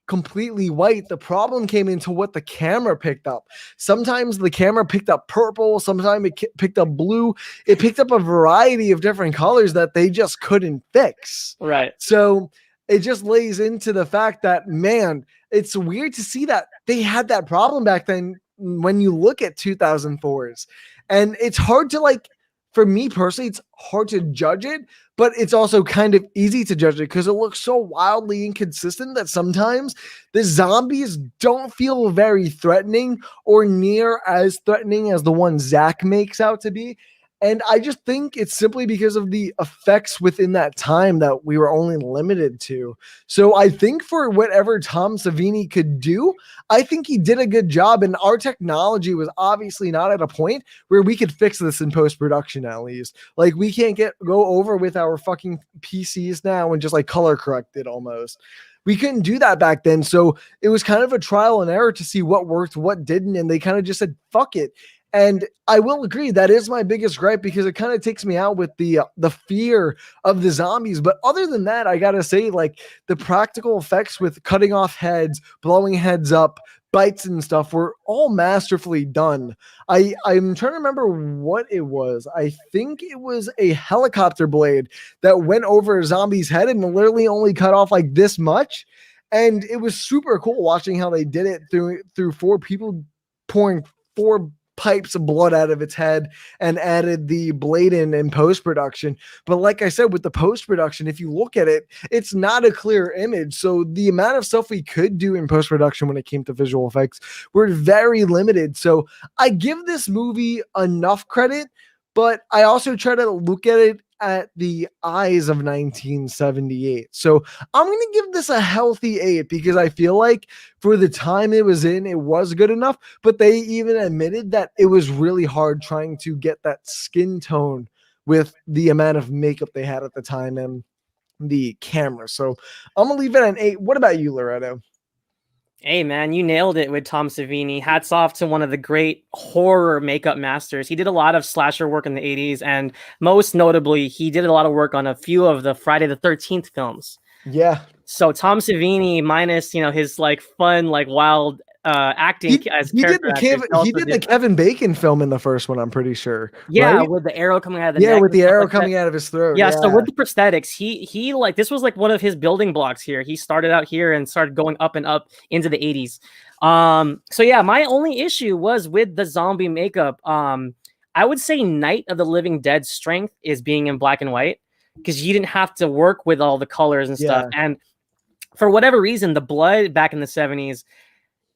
completely white. The problem came into what the camera picked up. Sometimes the camera picked up purple, sometimes it picked up blue. It picked up a variety of different colors that they just couldn't fix. Right. So it just lays into the fact that, man, it's weird to see that they had that problem back then when you look at 2004s. And it's hard to like, for me personally, it's hard to judge it, but it's also kind of easy to judge it because it looks so wildly inconsistent that sometimes the zombies don't feel very threatening or near as threatening as the one Zach makes out to be. And I just think it's simply because of the effects within that time that we were only limited to. So I think for whatever Tom Savini could do, I think he did a good job. And our technology was obviously not at a point where we could fix this in post-production, at least. Like we can't go over with our fucking PCs now and just like color correct it almost. We couldn't do that back then. So it was kind of a trial and error to see what worked, what didn't. And they kind of just said, fuck it. And I will agree that is my biggest gripe because it kind of takes me out with the fear of the zombies. But other than that, I gotta say, like the practical effects with cutting off heads, blowing heads up, bites and stuff were all masterfully done. I'm trying to remember what it was. I think it was a helicopter blade that went over a zombie's head and literally only cut off like this much. And it was super cool watching how they did it through four people pouring 4 pipes of blood out of its head and added the blade in post-production. But like I said, with the post-production, if you look at it, it's not a clear image. So the amount of stuff we could do in post-production when it came to visual effects were very limited. So I give this movie enough credit, but I also try to look at it at the eyes of 1978. So I'm going to give this a healthy 8 because I feel like for the time it was in, it was good enough, but they even admitted that it was really hard trying to get that skin tone with the amount of makeup they had at the time and the camera. So I'm going to leave it at an 8. What about you, Loretto? Hey, man, you nailed it with Tom Savini. Hats off to one of the great horror makeup masters. He did a lot of slasher work in the 80s, and most notably, he did a lot of work on a few of the Friday the 13th films. Yeah. So Tom Savini, minus, his like fun, like wild acting He did the Kevin Bacon film in the first one, I'm pretty sure. Yeah, right? with the arrow coming out of the neck. Yeah, with the arrow coming out of his throat. Yeah, so with the prosthetics, he like this was like one of his building blocks here. He started out here and started going up and up into the 80s. So yeah, my only issue was with the zombie makeup. I would say Night of the Living Dead's strength is being in black and white because you didn't have to work with all the colors and stuff. And for whatever reason, the blood back in the 70s,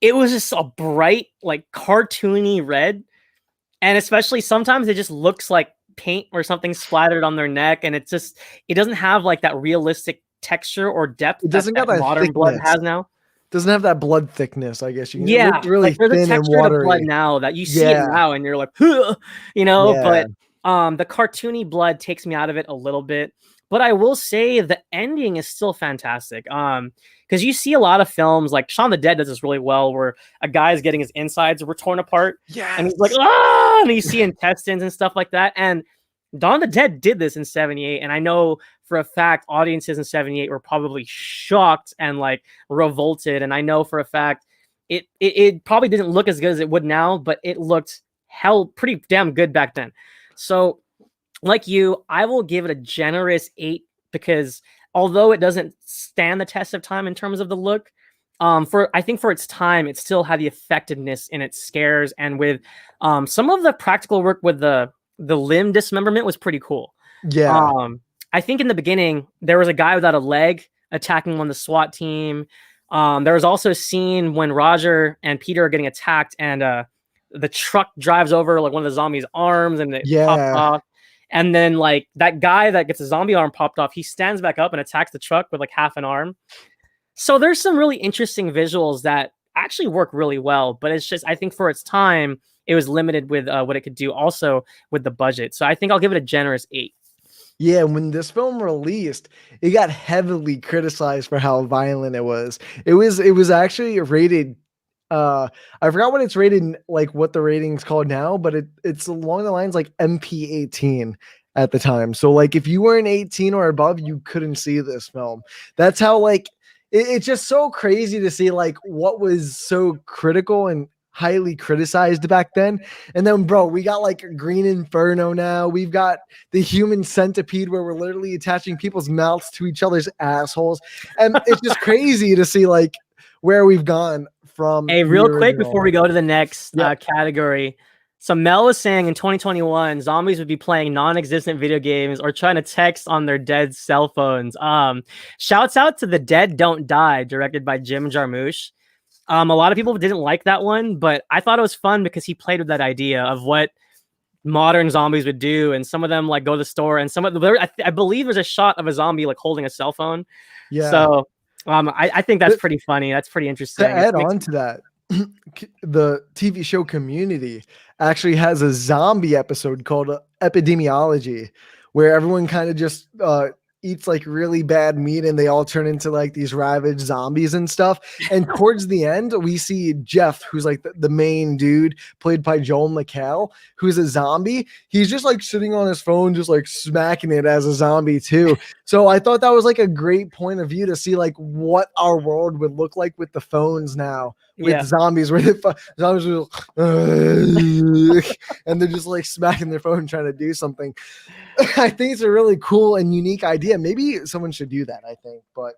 it was just a bright, like cartoony red. And especially sometimes it just looks like paint or something splattered on their neck. And it doesn't have like that realistic texture or depth it doesn't that modern thickness. Blood has now. Doesn't have that blood thickness, I guess. Yeah, it's really like there's thin a texture and watery. To blood now that you see it now and you're like, but the cartoony blood takes me out of it a little bit. But I will say the ending is still fantastic. Because you see a lot of films like Shaun of the Dead does this really well, where a guy's getting his insides were torn apart, and he's like, ah, and you see intestines and stuff like that. And Dawn of the Dead did this in 78, and I know for a fact audiences in 78 were probably shocked and like revolted. And I know for a fact it probably didn't look as good as it would now, but it looked pretty damn good back then. So like you, I will give it a generous 8 because although it doesn't stand the test of time in terms of the look, I think for its time, it still had the effectiveness in its scares, and with some of the practical work with the limb dismemberment was pretty cool. Yeah. I think in the beginning there was a guy without a leg attacking one of the SWAT team. There was also a scene when Roger and Peter are getting attacked, and the truck drives over like one of the zombies' arms, and it pops off. And then like that guy that gets a zombie arm popped off, he stands back up and attacks the truck with like half an arm. So there's some really interesting visuals that actually work really well, but it's just I think for its time it was limited with what it could do, also with the budget. So I think I'll give it a generous 8. Yeah, when this film released, it got heavily criticized for how violent it was. It was actually rated I forgot what it's rated, like what the rating's called now, but it's along the lines like MP18 at the time. So like if you weren't 18 or above, you couldn't see this film. That's how like it's just so crazy to see like what was so critical and highly criticized back then. And then bro, we got like Green Inferno now. We've got the Human Centipede where we're literally attaching people's mouths to each other's assholes. And it's just crazy to see like where we've gone from. Hey, real quick before we go to the next category. So Mel was saying in 2021, zombies would be playing non-existent video games or trying to text on their dead cell phones. Shouts out to The Dead Don't Die, directed by Jim Jarmusch. A lot of people didn't like that one, but I thought it was fun because he played with that idea of what modern zombies would do, and some of them like go to the store, and some of them, I believe there's a shot of a zombie like holding a cell phone. Yeah. So I think that's pretty funny. That's pretty interesting. To add on to that, the TV show Community actually has a zombie episode called Epidemiology, where everyone kind of just eats like really bad meat and they all turn into like these ravaged zombies and stuff. And towards the end, we see Jeff, who's like the main dude, played by Joel McHale, who's a zombie. He's just like sitting on his phone, just like smacking it as a zombie too. So I thought that was like a great point of view to see like what our world would look like with the phones now. With zombies, where the zombies will, and they're just like smacking their phone trying to do something. I think it's a really cool and unique idea. Maybe someone should do that, I think. But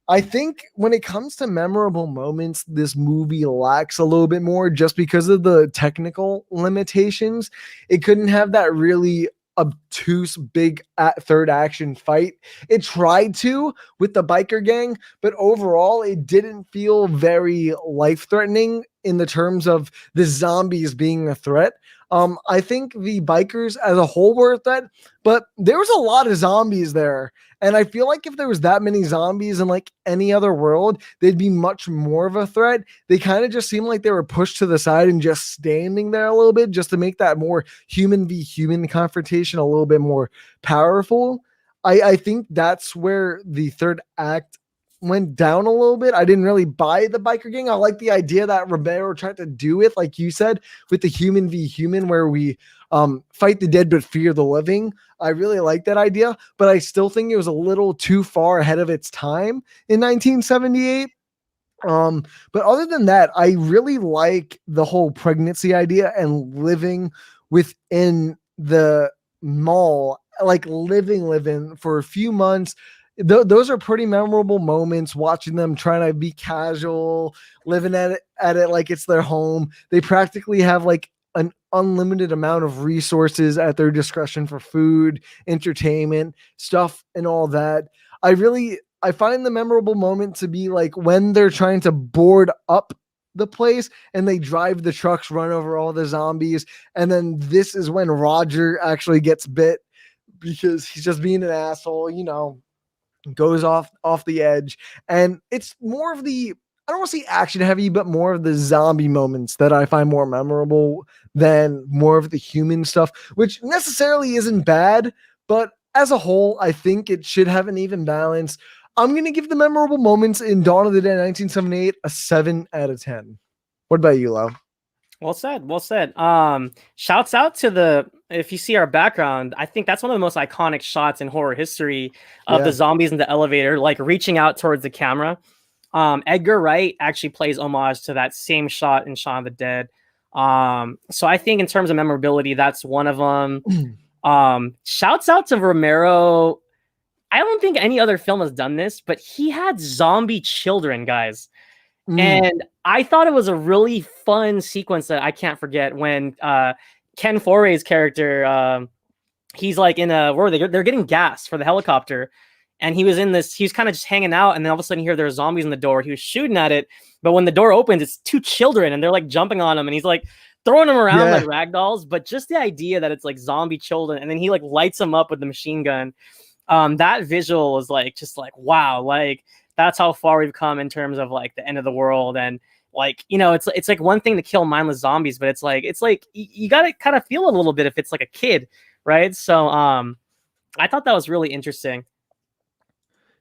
I think when it comes to memorable moments, this movie lacks a little bit more just because of the technical limitations. It couldn't have that really obtuse big third action fight. It tried to with the biker gang, but overall it didn't feel very life-threatening in the terms of the zombies being a threat. I think the bikers as a whole were a threat, but there was a lot of zombies there. And I feel like if there was that many zombies in like any other world, they'd be much more of a threat. They kind of just seemed like they were pushed to the side and just standing there a little bit just to make that more human v human confrontation a little bit more powerful. I think that's where the third act went down a little bit. I didn't really buy the biker gang. I like the idea that Romero tried to do it, like you said, with the human v human, where we fight the dead but fear the living. I really like that idea, but I still think it was a little too far ahead of its time in 1978. But other than that, I really like the whole pregnancy idea and living within the mall, like living for a few months. Those are pretty memorable moments, watching them trying to be casual, living at it like it's their home. They practically have like an unlimited amount of resources at their discretion for food, entertainment, stuff, and all that. I find the memorable moment to be like when they're trying to board up the place and they drive the trucks, run over all the zombies. And then this is when Roger actually gets bit because he's just being an asshole, goes off the edge. And it's more of the, I don't want to say action heavy, but more of the zombie moments that I find more memorable than more of the human stuff, which necessarily isn't bad, but as a whole, I think it should have an even balance. I'm going to give the memorable moments in Dawn of the Dead 1978 a 7 out of 10. What about you, Lau? Well said. Shouts out to if you see our background, I think that's one of the most iconic shots in horror history of the zombies in the elevator, like reaching out towards the camera. Edgar Wright actually plays homage to that same shot in Shaun of the Dead. So I think in terms of memorability, that's one of them. Shouts out to Romero. I don't think any other film has done this, but he had zombie children, guys. And I thought it was a really fun sequence that I can't forget when Ken Foray's character, he's like in a, where are they? They're getting gas for the helicopter. And he was kind of just hanging out. And then all of a sudden you hear there's zombies in the door. He was shooting at it. But when the door opens, it's two children and they're like jumping on him. And he's like throwing them around like rag dolls. But just the idea that it's like zombie children. And then he like lights them up with the machine gun. That visual was like, just like, wow. Like that's how far we've come in terms of like the end of the world. And like, you know, it's like one thing to kill mindless zombies, but it's like you got to kind of feel a little bit if it's like a kid, right? So I thought that was really interesting.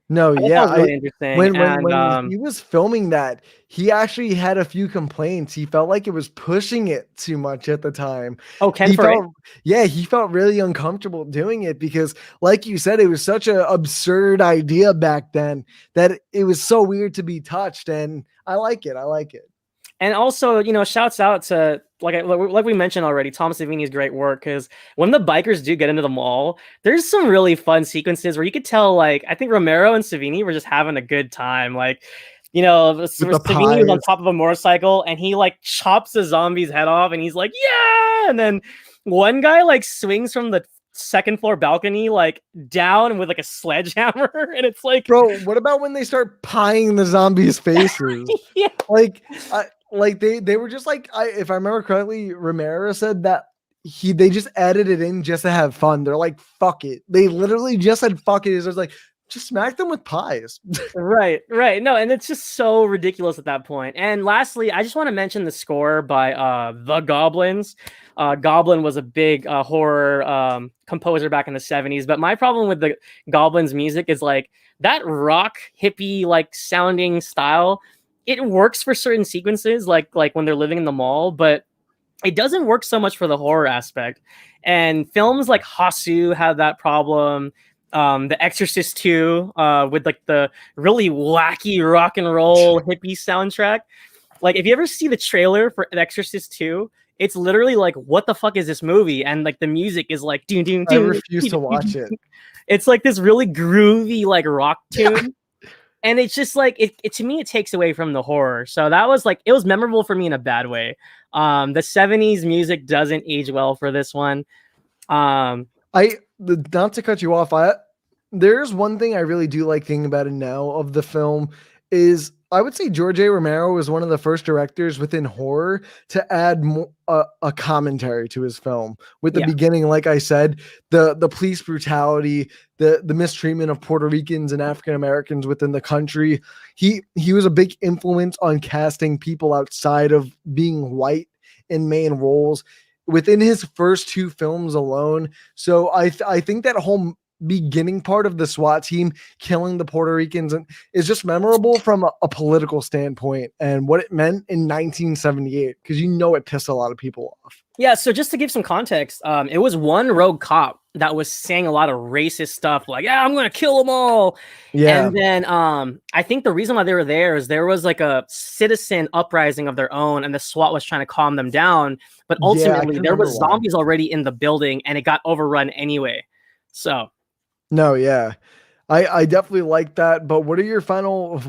No, I thought yeah. that was really interesting. When And he was filming that, he actually had a few complaints. He felt like it was pushing it too much at the time. Ken He Foray? felt, yeah, he felt really uncomfortable doing it because, like you said, it was such an absurd idea back then that it was so weird to be touched. And I like it. I like it. And also, you know, shouts out to like we mentioned already, Tom Savini's great work, because when the bikers do get into the mall, there's some really fun sequences where you could tell, like, I think Romero and Savini were just having a good time. Like, you know, Savini was on top of a motorcycle and he like chops the zombie's head off and he's like, yeah. And then one guy like swings from the second floor balcony like down with like a sledgehammer, and it's like, bro, what about when they start pieing the zombies' faces? yeah. Like they were just like, if I remember correctly, Romero said that they just added it in just to have fun. They're like, fuck it. They literally just said fuck it. It was like, just smack them with pies. Right. No, and it's just so ridiculous at that point. And lastly, I just want to mention the score by The Goblins. Goblin was a big horror composer back in the 70s, but my problem with the Goblins music is like that rock hippie like sounding style. It works for certain sequences, like when they're living in the mall, but it doesn't work so much for the horror aspect. And films like Hasu have that problem. The Exorcist 2, with like the really wacky rock and roll hippie soundtrack. Like, if you ever see the trailer for The Exorcist 2, it's literally like, what the fuck is this movie? And like the music is like, doom, doom, doom. I refuse to watch it. It's like this really groovy like rock tune. And it's just like it to me, it takes away from the horror. So that was like, it was memorable for me in a bad way. The 70s music doesn't age well for this one. Not to cut you off, there's one thing I really do like thinking about it now of the film is I would say George A. Romero was one of the first directors within horror to add a commentary to his film. With the beginning, like I said, the police brutality, the mistreatment of Puerto Ricans and African Americans within the country. He was a big influence on casting people outside of being white in main roles within his first two films alone. So I think that whole beginning part of the SWAT team killing the Puerto Ricans is just memorable from a political standpoint and what it meant in 1978, because it pissed a lot of people off. Yeah, so just to give some context, it was one rogue cop that was saying a lot of racist stuff like, yeah, I'm gonna kill them all. Yeah. And then I think the reason why they were there is there was like a citizen uprising of their own and the SWAT was trying to calm them down, but ultimately there was zombies already in the building and it got overrun anyway. So no, yeah. I definitely like that, but what's your final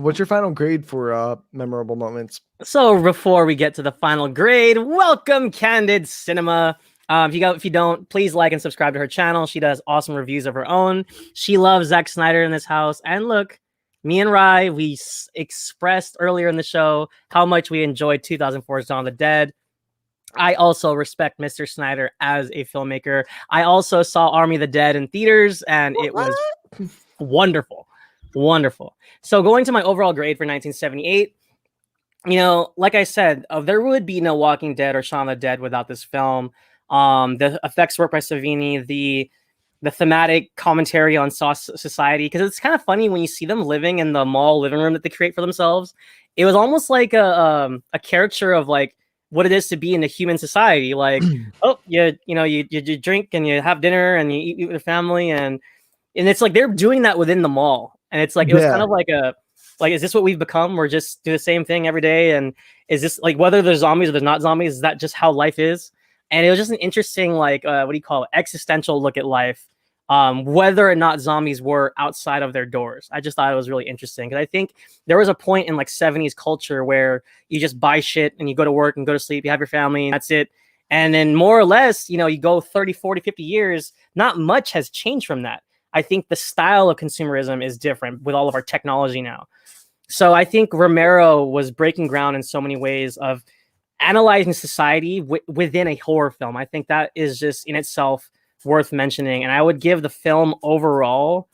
grade for memorable moments? So before we get to the final grade, welcome Candid Cinema. If you don't, please like and subscribe to her channel. She does awesome reviews of her own. She loves Zack Snyder in this house. And look, me and Rye, we expressed earlier in the show how much we enjoyed 2004's Dawn of the Dead. I also respect Mr. Snyder as a filmmaker. I also saw Army of the Dead in theaters, and it was wonderful. So going to my overall grade for 1978, like I said, there would be no Walking Dead or Shaun of the Dead without this film. The effects work by Savini, the thematic commentary on society, because it's kind of funny when you see them living in the mall living room that they create for themselves. It was almost like a caricature of like what it is to be in a human society. Like, oh, you drink and you have dinner and you eat with your family, and it's like they're doing that within the mall, and it's like it was kind of like is this what we've become? We're just do the same thing every day, and is this like whether there's zombies or there's not zombies? Is that just how life is? And it was just an interesting existential look at life, whether or not zombies were outside of their doors. I just thought it was really interesting because I think there was a point in like 70s culture where you just buy shit and you go to work and go to sleep, you have your family and that's it. And then more or less, you go 30, 40, 50 years, not much has changed from that. I think the style of consumerism is different with all of our technology now. So I think Romero was breaking ground in so many ways of analyzing society within a horror film. I think that is just in itself worth mentioning. And I would give the film overall,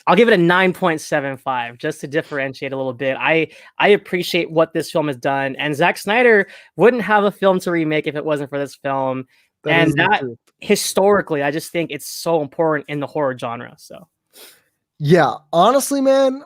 I'll give it a 9.75 just to differentiate a little bit. I appreciate what this film has done, and Zack Snyder wouldn't have a film to remake if it wasn't for this film. That is the That truth. historically, I just think it's so important in the horror genre. So Yeah, honestly, man,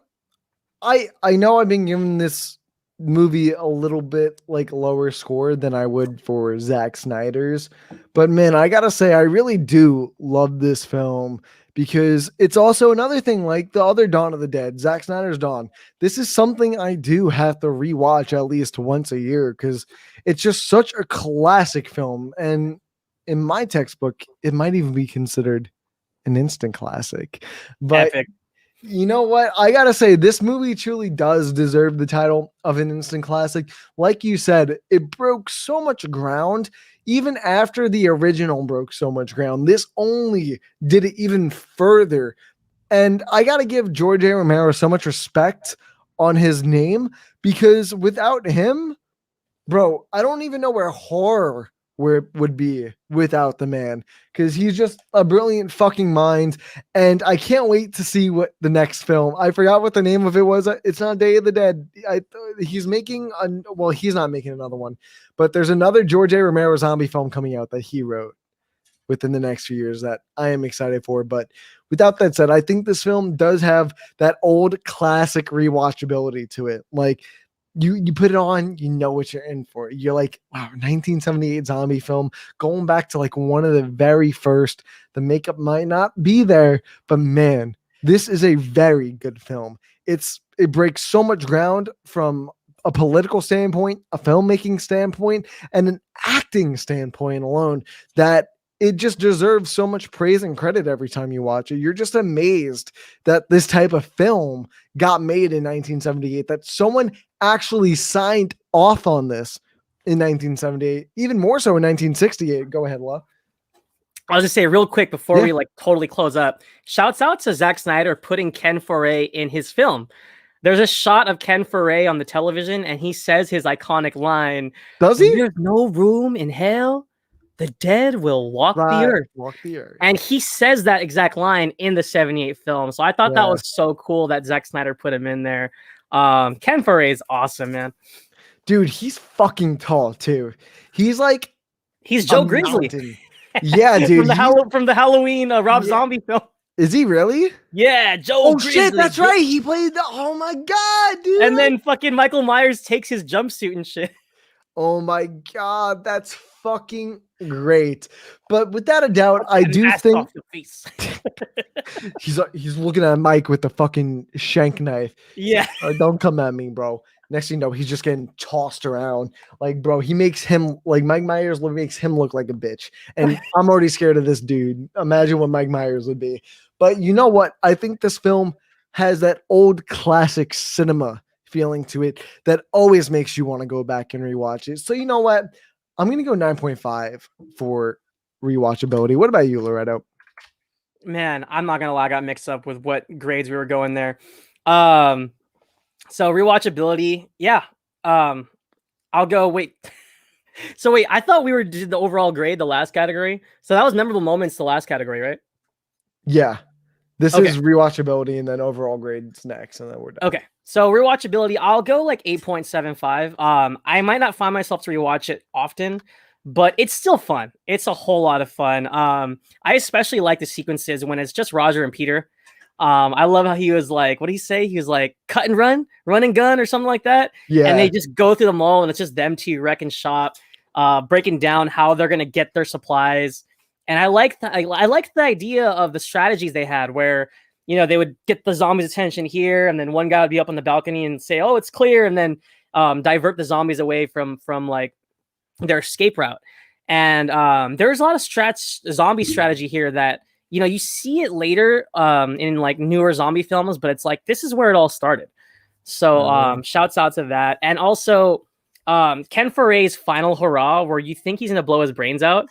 I know I've been giving this movie a little bit like lower score than I would for Zack Snyder's, but man, I gotta say I really do love this film because it's also another thing like the other Dawn of the Dead, Zack Snyder's Dawn. This is something I do have to rewatch at least once a year because it's just such a classic film, and in my textbook, it might even be considered an instant classic. But epic. you know what? I gotta say, this movie truly does deserve the title of an instant classic. Like you said, it broke so much ground. Even after the original broke so much ground, this only did it even further. And I gotta give George A. Romero so much respect on his name because without him, bro, I don't even know where horror would be without the man because he's just a brilliant fucking mind. And I can't wait to see what the next film. I forgot what the name of it was. It's not Day of the Dead. He's making well, he's not making another one, but there's another George A. Romero zombie film coming out that he wrote within the next few years that I am excited for. But without that said, I think this film does have that old classic rewatchability to it. Like, you put it on, you know what you're in for. You're like, wow, 1978 zombie film, going back to like one of the very first. The makeup might not be there, but man, this is a very good film. It breaks so much ground from a political standpoint, a filmmaking standpoint, and an acting standpoint alone that it just deserves so much praise and credit every time you watch it. You're just amazed that this type of film got made in 1978, that someone actually signed off on this in 1978, even more so in 1968. Go ahead, La. I'll just say real quick before we like totally close up, shouts out to Zack Snyder putting Ken Foray in his film. There's a shot of Ken Foray on the television and he says his iconic line. Does he? There's no room in hell. The dead will walk the earth. Walk the earth. And he says that exact line in the 78 film. So I thought that was so cool that Zack Snyder put him in there. Ken Foray is awesome, man. Dude, he's fucking tall too. He's Joe Grizzly. Yeah, dude. from the Halloween Rob Zombie film. Is he really? Yeah, Joe Grizzly. Shit, that's right. He played oh my god, dude. And then fucking Michael Myers takes his jumpsuit and shit. Oh my god, that's fucking great. But without a doubt, I do think he's looking at Mike with the fucking shank knife. Yeah. Don't come at me, bro. Next thing you know, he's just getting tossed around. Like, bro, he makes him like Mike Myers makes him look like a bitch. And I'm already scared of this dude. Imagine what Mike Myers would be. But you know what? I think this film has that old classic cinema feeling to it that always makes you want to go back and rewatch it. So you know what? I'm going to go 9.5 for rewatchability. What about you, Loretto? Man, I'm not going to lie. I got mixed up with what grades we were going there. So rewatchability. Yeah. I'll go, wait. So wait, I thought we did the overall grade, the last category. So that was memorable moments, the last category, right? Yeah. This is rewatchability and then overall grades next. And then we're done. Okay. So rewatchability, I'll go like 8.75. I might not find myself to rewatch it often, but it's still fun. It's a whole lot of fun. I especially like the sequences when it's just Roger and Peter. I love how he was like, what did he say? He was like, cut and run and gun or something like that. Yeah. And they just go through the mall and it's just them two wrecking shop, breaking down how they're going to get their supplies. And I like the idea of the strategies they had where, you know, they would get the zombies' attention here, and then one guy would be up on the balcony and say, "Oh, it's clear," and then divert the zombies away from like their escape route. And there's a lot of zombie strategy here that, you know, you see it later in like newer zombie films, but it's like this is where it all started. So shouts out to that, and also Ken Foray's final hurrah, where you think he's gonna blow his brains out,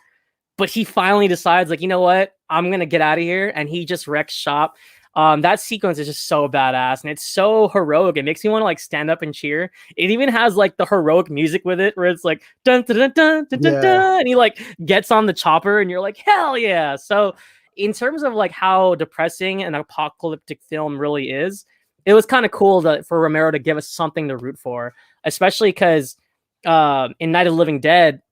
but he finally decides, like, you know what, I'm gonna get out of here, and he just wrecks shop. That sequence is just so badass and it's so heroic. It makes me want to like stand up and cheer. It even has like the heroic music with it where it's like dun dun dun dun dun dun, dun, and he like gets on the chopper and you're like, hell yeah. So in terms of like how depressing an apocalyptic film really is, it was kind of cool for Romero to give us something to root for, especially because in Night of the Living Dead,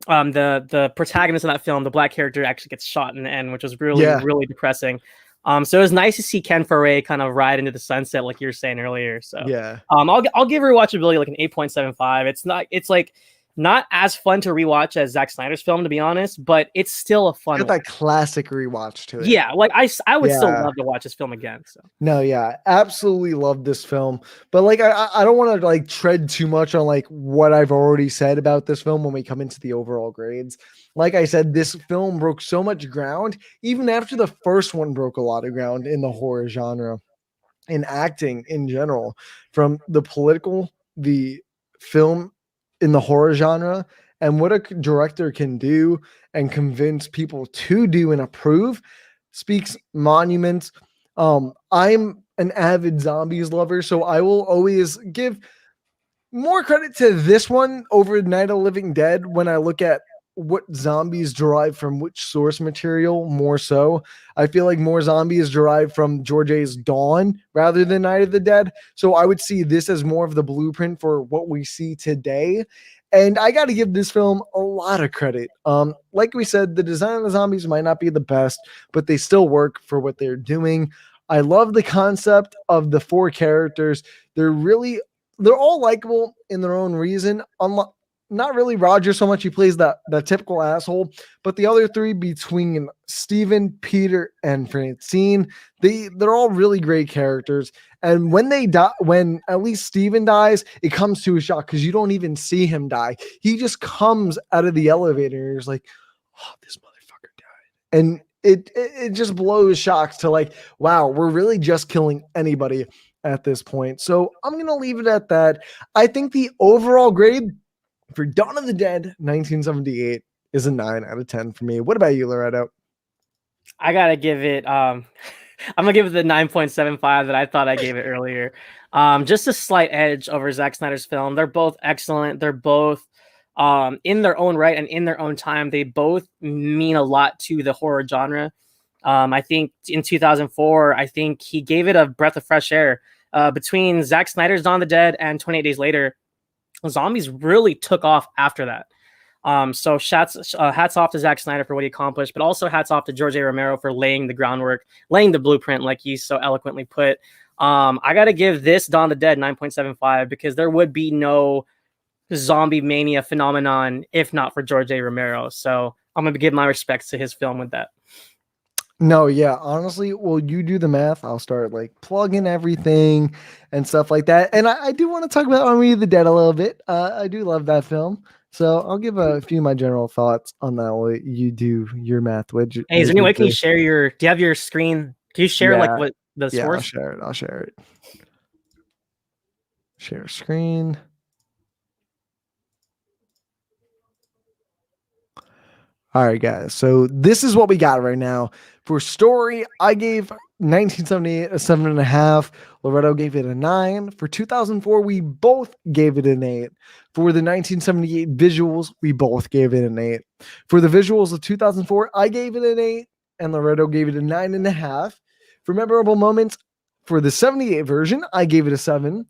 the protagonist of that film, the black character, actually gets shot in the end, which was really depressing. So it was nice to see Ken Foray kind of ride into the sunset, like you were saying earlier. So yeah, I'll give rewatchability like an 8.75. It's like not as fun to rewatch as Zack Snyder's film, to be honest, but it's still a fun got that classic rewatch to it. Yeah, like I would still love to watch this film again. So no, yeah, absolutely love this film. But like I don't want to like tread too much on like what I've already said about this film when we come into the overall grades. Like I said, this film broke so much ground, even after the first one broke a lot of ground in the horror genre, in acting in general, from the political, the film in the horror genre, and what a director can do and convince people to do and approve speaks monuments. I'm an avid zombies lover, so I will always give more credit to this one over Night of the Living Dead when I look at what zombies derive from which source material more so. I feel like more zombies derive from George A's Dawn rather than Night of the Dead. So I would see this as more of the blueprint for what we see today. And I got to give this film a lot of credit. Like we said, the design of the zombies might not be the best, but they still work for what they're doing. I love the concept of the 4 characters. They're all likable in their own reason. Not really Roger so much. He plays that typical asshole, but the other 3 between Steven, Peter, and Francine, they're all really great characters. And when they die, when at least Steven dies, it comes to a shock because you don't even see him die. He just comes out of the elevator and he's like, "Oh, this motherfucker died," and it just blows shocks to like, wow, we're really just killing anybody at this point. So I'm gonna leave it at that. I think the overall grade for Dawn of the Dead 1978 is a 9 out of 10 for me. What about you, Loretto? I gotta give it I'm gonna give it the 9.75 that I thought I gave it earlier. Just a slight edge over Zack Snyder's film. They're both excellent. They're both in their own right and in their own time. They both mean a lot to the horror genre. I think in 2004, I think he gave it a breath of fresh air. Between Zack Snyder's Dawn of the Dead and 28 Days Later, zombies really took off after that. So hats off to Zack Snyder for what he accomplished, but also hats off to George A. Romero for laying the groundwork, laying the blueprint, like he so eloquently put. I got to give this Dawn of the Dead 9.75 because there would be no zombie mania phenomenon if not for George A. Romero. So I'm going to give my respects to his film with that. No, yeah, honestly, well, you do the math. I'll start like plugging everything and stuff like that. And I do want to talk about Army of the Dead a little bit. I do love that film. So I'll give a few of my general thoughts on that while you do your math. Hey, is there any way can you share do you have your screen? Can you share like what the source? Yeah, I'll share it. Share screen. All right, guys. So this is what we got right now. For story, I gave 1978 a 7.5. Loretto gave it a 9. For 2004, we both gave it an 8. For the 1978 visuals, we both gave it an 8. For the visuals of 2004, I gave it an 8, and Loretto gave it a 9.5. For memorable moments, for the 78 version, I gave it a 7.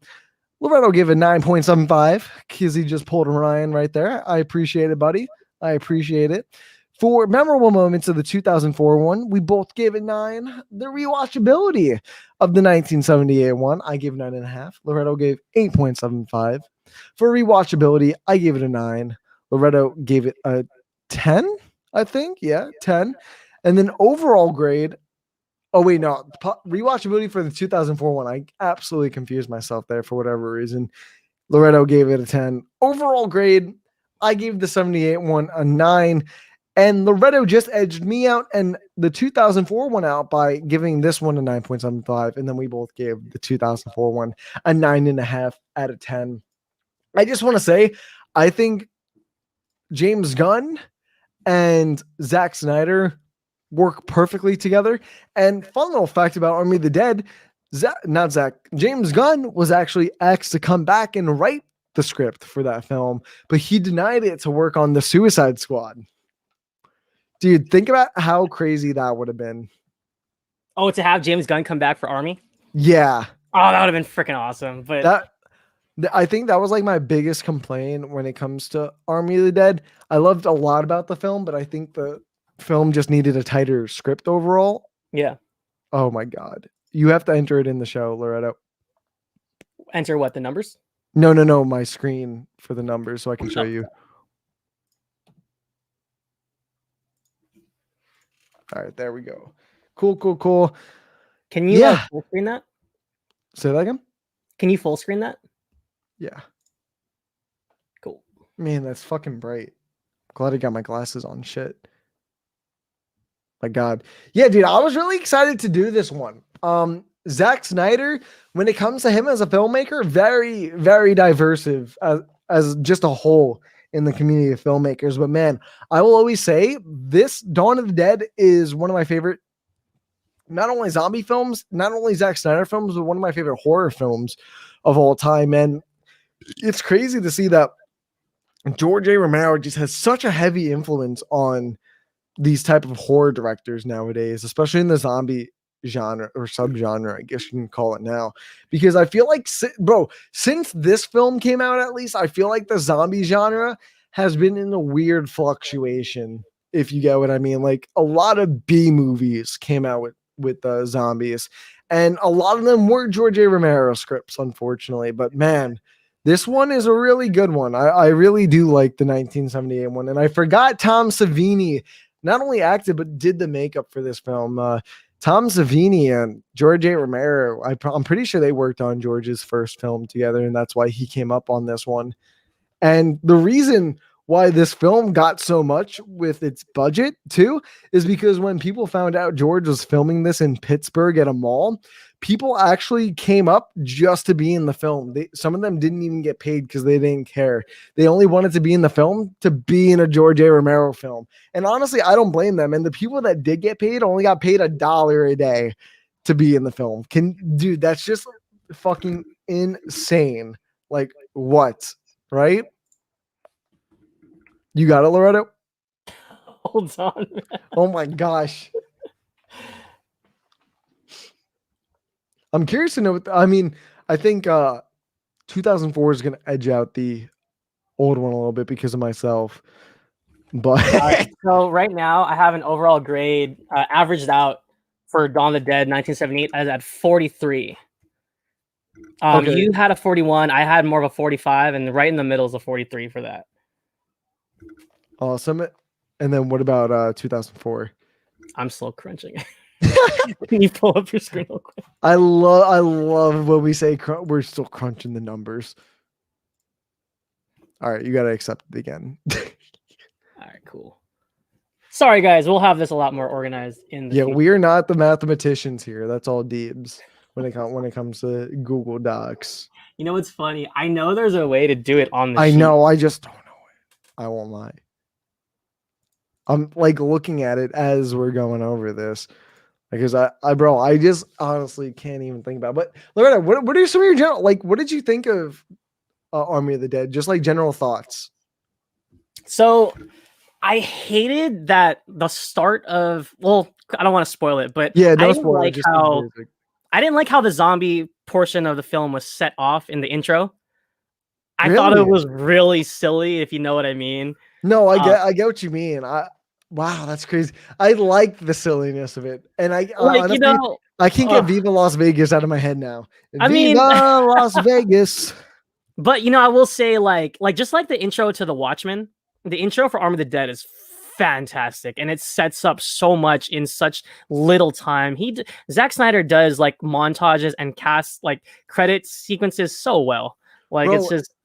Loretto gave it 9.75 because he just pulled a Ryan right there. I appreciate it, buddy. I appreciate it. For memorable moments of the 2004 one, we both gave it 9. The rewatchability of the 1978 one, I gave 9.5. Loretto gave 8.75. For rewatchability, I gave it a 9. Loretto gave it a 10, I think. Yeah, 10. And then overall grade, rewatchability for the 2004 one, I absolutely confused myself there for whatever reason. Loretto gave it a 10. Overall grade, I gave the 78 one a 9. And Loretto just edged me out and the 2004 one out by giving this one a 9.75. And then we both gave the 2004 one a 9.5 out of 10. I just want to say, I think James Gunn and Zack Snyder work perfectly together. And fun little fact about Army of the Dead, James Gunn was actually asked to come back and write the script for that film, but he denied it to work on the Suicide Squad. Dude, think about how crazy that would have been. Oh, to have James Gunn come back for Army? Yeah. Oh, that would have been freaking awesome. But I think that was like my biggest complaint when it comes to Army of the Dead. I loved a lot about the film, but I think the film just needed a tighter script overall. yeah. Oh my God. You have to enter it in the show, Loretto. Enter what, the numbers? No, my screen for the numbers so I can show you. All right, there we go. Cool. Can you full screen that? Say that again? Can you full screen that? Yeah. Cool. Man, that's fucking bright. Glad I got my glasses on. Shit. My God. Yeah, dude, I was really excited to do this one. Zack Snyder, when it comes to him as a filmmaker, very, very diverse as just a whole in the community of filmmakers. But man, I will always say this Dawn of the Dead is one of my favorite, not only zombie films, not only Zack Snyder films, but one of my favorite horror films of all time. And it's crazy to see that George A. Romero just has such a heavy influence on these type of horror directors nowadays, especially in the zombie genre or subgenre, I guess you can call it now, because I feel like, bro, since this film came out, at least I feel like the zombie genre has been in a weird fluctuation, if you get what I mean. Like a lot of B movies came out with zombies, and a lot of them were George A. Romero scripts, unfortunately. But man, this one is a really good one. I really do like the 1978 one, and I forgot Tom Savini not only acted but did the makeup for this film. Tom Savini and George A. Romero, I'm pretty sure they worked on George's first film together, and that's why he came up on this one. And the reason why this film got so much with its budget too is because when people found out George was filming this in Pittsburgh at a mall, people actually came up just to be in the film. Some of them didn't even get paid because they didn't care. They only wanted to be in the film to be in a George A. Romero film. And honestly, I don't blame them. And the people that did get paid only got paid $1 a day to be in the film. Dude, that's just fucking insane. Like what? Right? You got it, Loretto? Hold on. Oh my gosh. I'm curious to know. I think 2004 is going to edge out the old one a little bit because of myself. But so right now, I have an overall grade averaged out for Dawn of the Dead 1978 as at 43. Okay. You had a 41. I had more of a 45, and right in the middle is a 43 for that. Awesome. And then what about 2004? I'm slow crunching. Can you pull up your screen real quick? I love when we say we're still crunching the numbers. All right, you got to accept it again. All right, cool. Sorry, guys. We'll have this a lot more organized in the future. We are not the mathematicians here. That's all Deebs when it comes to Google Docs. You know what's funny? I know there's a way to do it on the sheet. I know. I just don't know it. I won't lie. I'm like looking at it as we're going over this because I just honestly can't even think about it. But Loretta, what are some of your general, like, what did you think of Army of the Dead? Just like general thoughts. So I hated that the start of, well, I don't want to spoil it, but yeah, no spoil it. I didn't like how the zombie portion of the film was set off in the intro. I thought it was really silly, if you know what I mean. No, I get what you mean. Wow, that's crazy. I like the silliness of it, and honestly, I can't get Viva Las Vegas out of my head now. Viva Las Vegas. But I will say, like just like the intro to The Watchmen, the intro for Army of the Dead is fantastic, and it sets up so much in such little time. Zack Snyder does like montages and cast like credit sequences so well. Like it's just.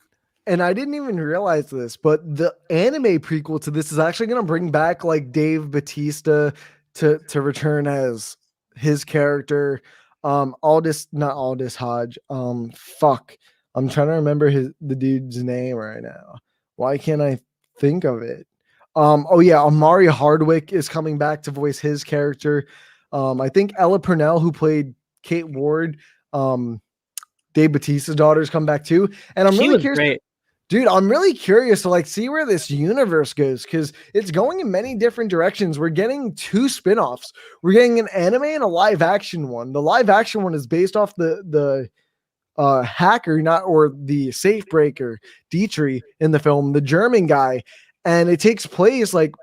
And I didn't even realize this, but the anime prequel to this is actually going to bring back like Dave Bautista to return as his character. Aldous Hodge. Fuck. I'm trying to remember the dude's name right now. Why can't I think of it? Oh yeah, Amari Hardwick is coming back to voice his character. I think Ella Purnell, who played Kate Ward, Dave Bautista's daughter's come back too. And I'm really curious. Great. Dude, I'm really curious to like see where this universe goes because it's going in many different directions. We're getting 2 spin-offs. We're getting an anime and a live action one. The live action one is based off the hacker, not or the safe breaker, Dietrich in the film, the German guy, and it takes place like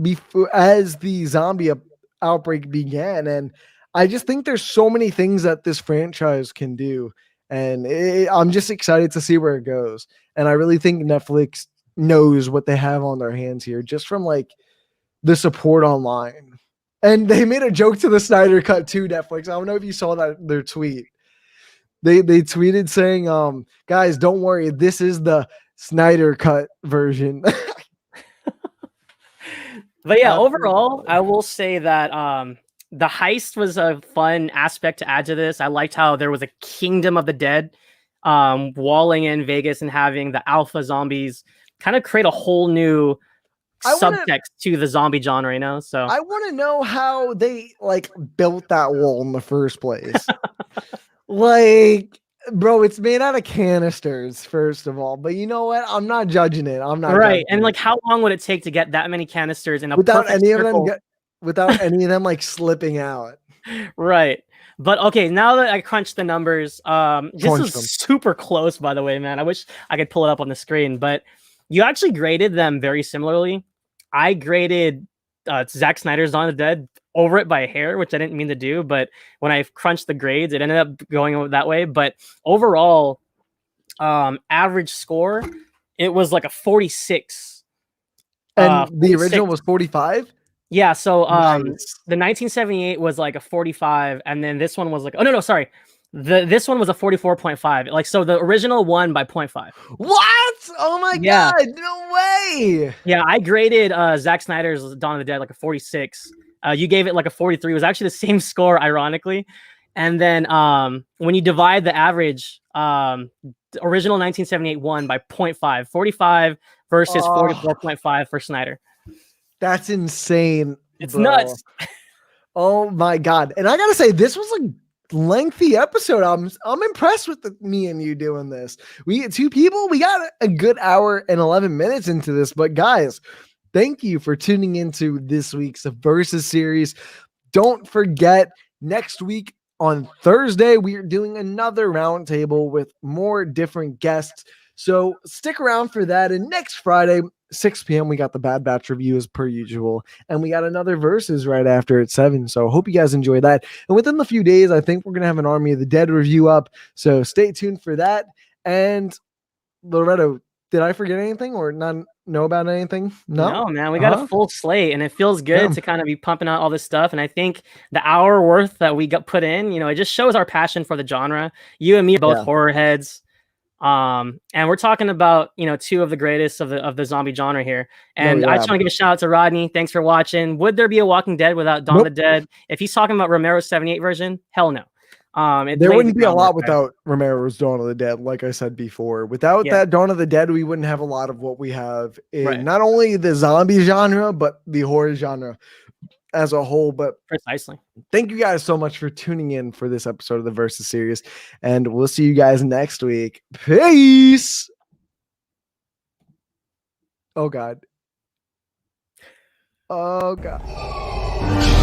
before as the zombie outbreak began. And I just think there's so many things that this franchise can do, and I'm just excited to see where it goes. And I really think Netflix knows what they have on their hands here, just from like the support online. And they made a joke to the Snyder Cut too, Netflix. I don't know if you saw that their tweet. They tweeted saying, guys, don't worry, this is the Snyder Cut version. But yeah, overall, I will say that the heist was a fun aspect to add to this. I liked how there was a kingdom of the dead walling in Vegas and having the alpha zombies kind of create a whole new subtext to the zombie genre, you know? So I want to know how they like built that wall in the first place. Like, bro, it's made out of canisters, first of all. But you know what? I'm not judging it. I'm not right. And like, how long would it take to get that many canisters in a without perfect any circle? of them without any of them like slipping out? Right. But okay, now that I crunched the numbers, this was super close, by the way, man. I wish I could pull it up on the screen, but you actually graded them very similarly. I graded Zack Snyder's Dawn of the Dead over it by a hair, which I didn't mean to do, but when I crunched the grades, it ended up going that way. But overall, average score, it was like a 46. And the original was 45? Yeah, so Nice. the 1978 was like a 45, and then this one was like, oh no, sorry. This one was a 44.5. Like, so the original won by 0.5. What? Oh my god, no way. Yeah, I graded Zack Snyder's Dawn of the Dead like a 46. You gave it like a 43. It was actually the same score, ironically. And then when you divide the average, the original 1978 won by 0.5. 45 versus 44.5 for Snyder. That's insane. It's nuts. Oh my god. And I gotta say, this was a lengthy episode. I'm impressed with me and you doing this. We 2 people, we got a good hour and 11 minutes into this. But guys, thank you for tuning into this week's Versus series. Don't forget, next week on Thursday, we are doing another roundtable with more different guests. So stick around for that. And next Friday, 6 p.m., we got the Bad Batch review as per usual. And we got another Versus right after at 7. So hope you guys enjoy that. And within the few days, I think we're going to have an Army of the Dead review up. So stay tuned for that. And Loretto, did I forget anything or not know about anything? No, man, we got a full slate, and it feels good to kind of be pumping out all this stuff. And I think the hour worth that we got put in, you know, it just shows our passion for the genre. You and me are both horror heads. And we're talking about, you know, 2 of the greatest of the zombie genre here. And I just want to give a shout out to Rodney. Thanks for watching. Would there be a Walking Dead without Dawn of the Dead? If he's talking about Romero's 78 version, hell no. There wouldn't be a lot without Romero's Dawn of the Dead, like I said before. Without that Dawn of the Dead, we wouldn't have a lot of what we have in not only the zombie genre, but the horror genre as a whole. But precisely. Thank you guys so much for tuning in for this episode of the Versus series, and we'll see you guys next week. Peace. Oh God. Oh God.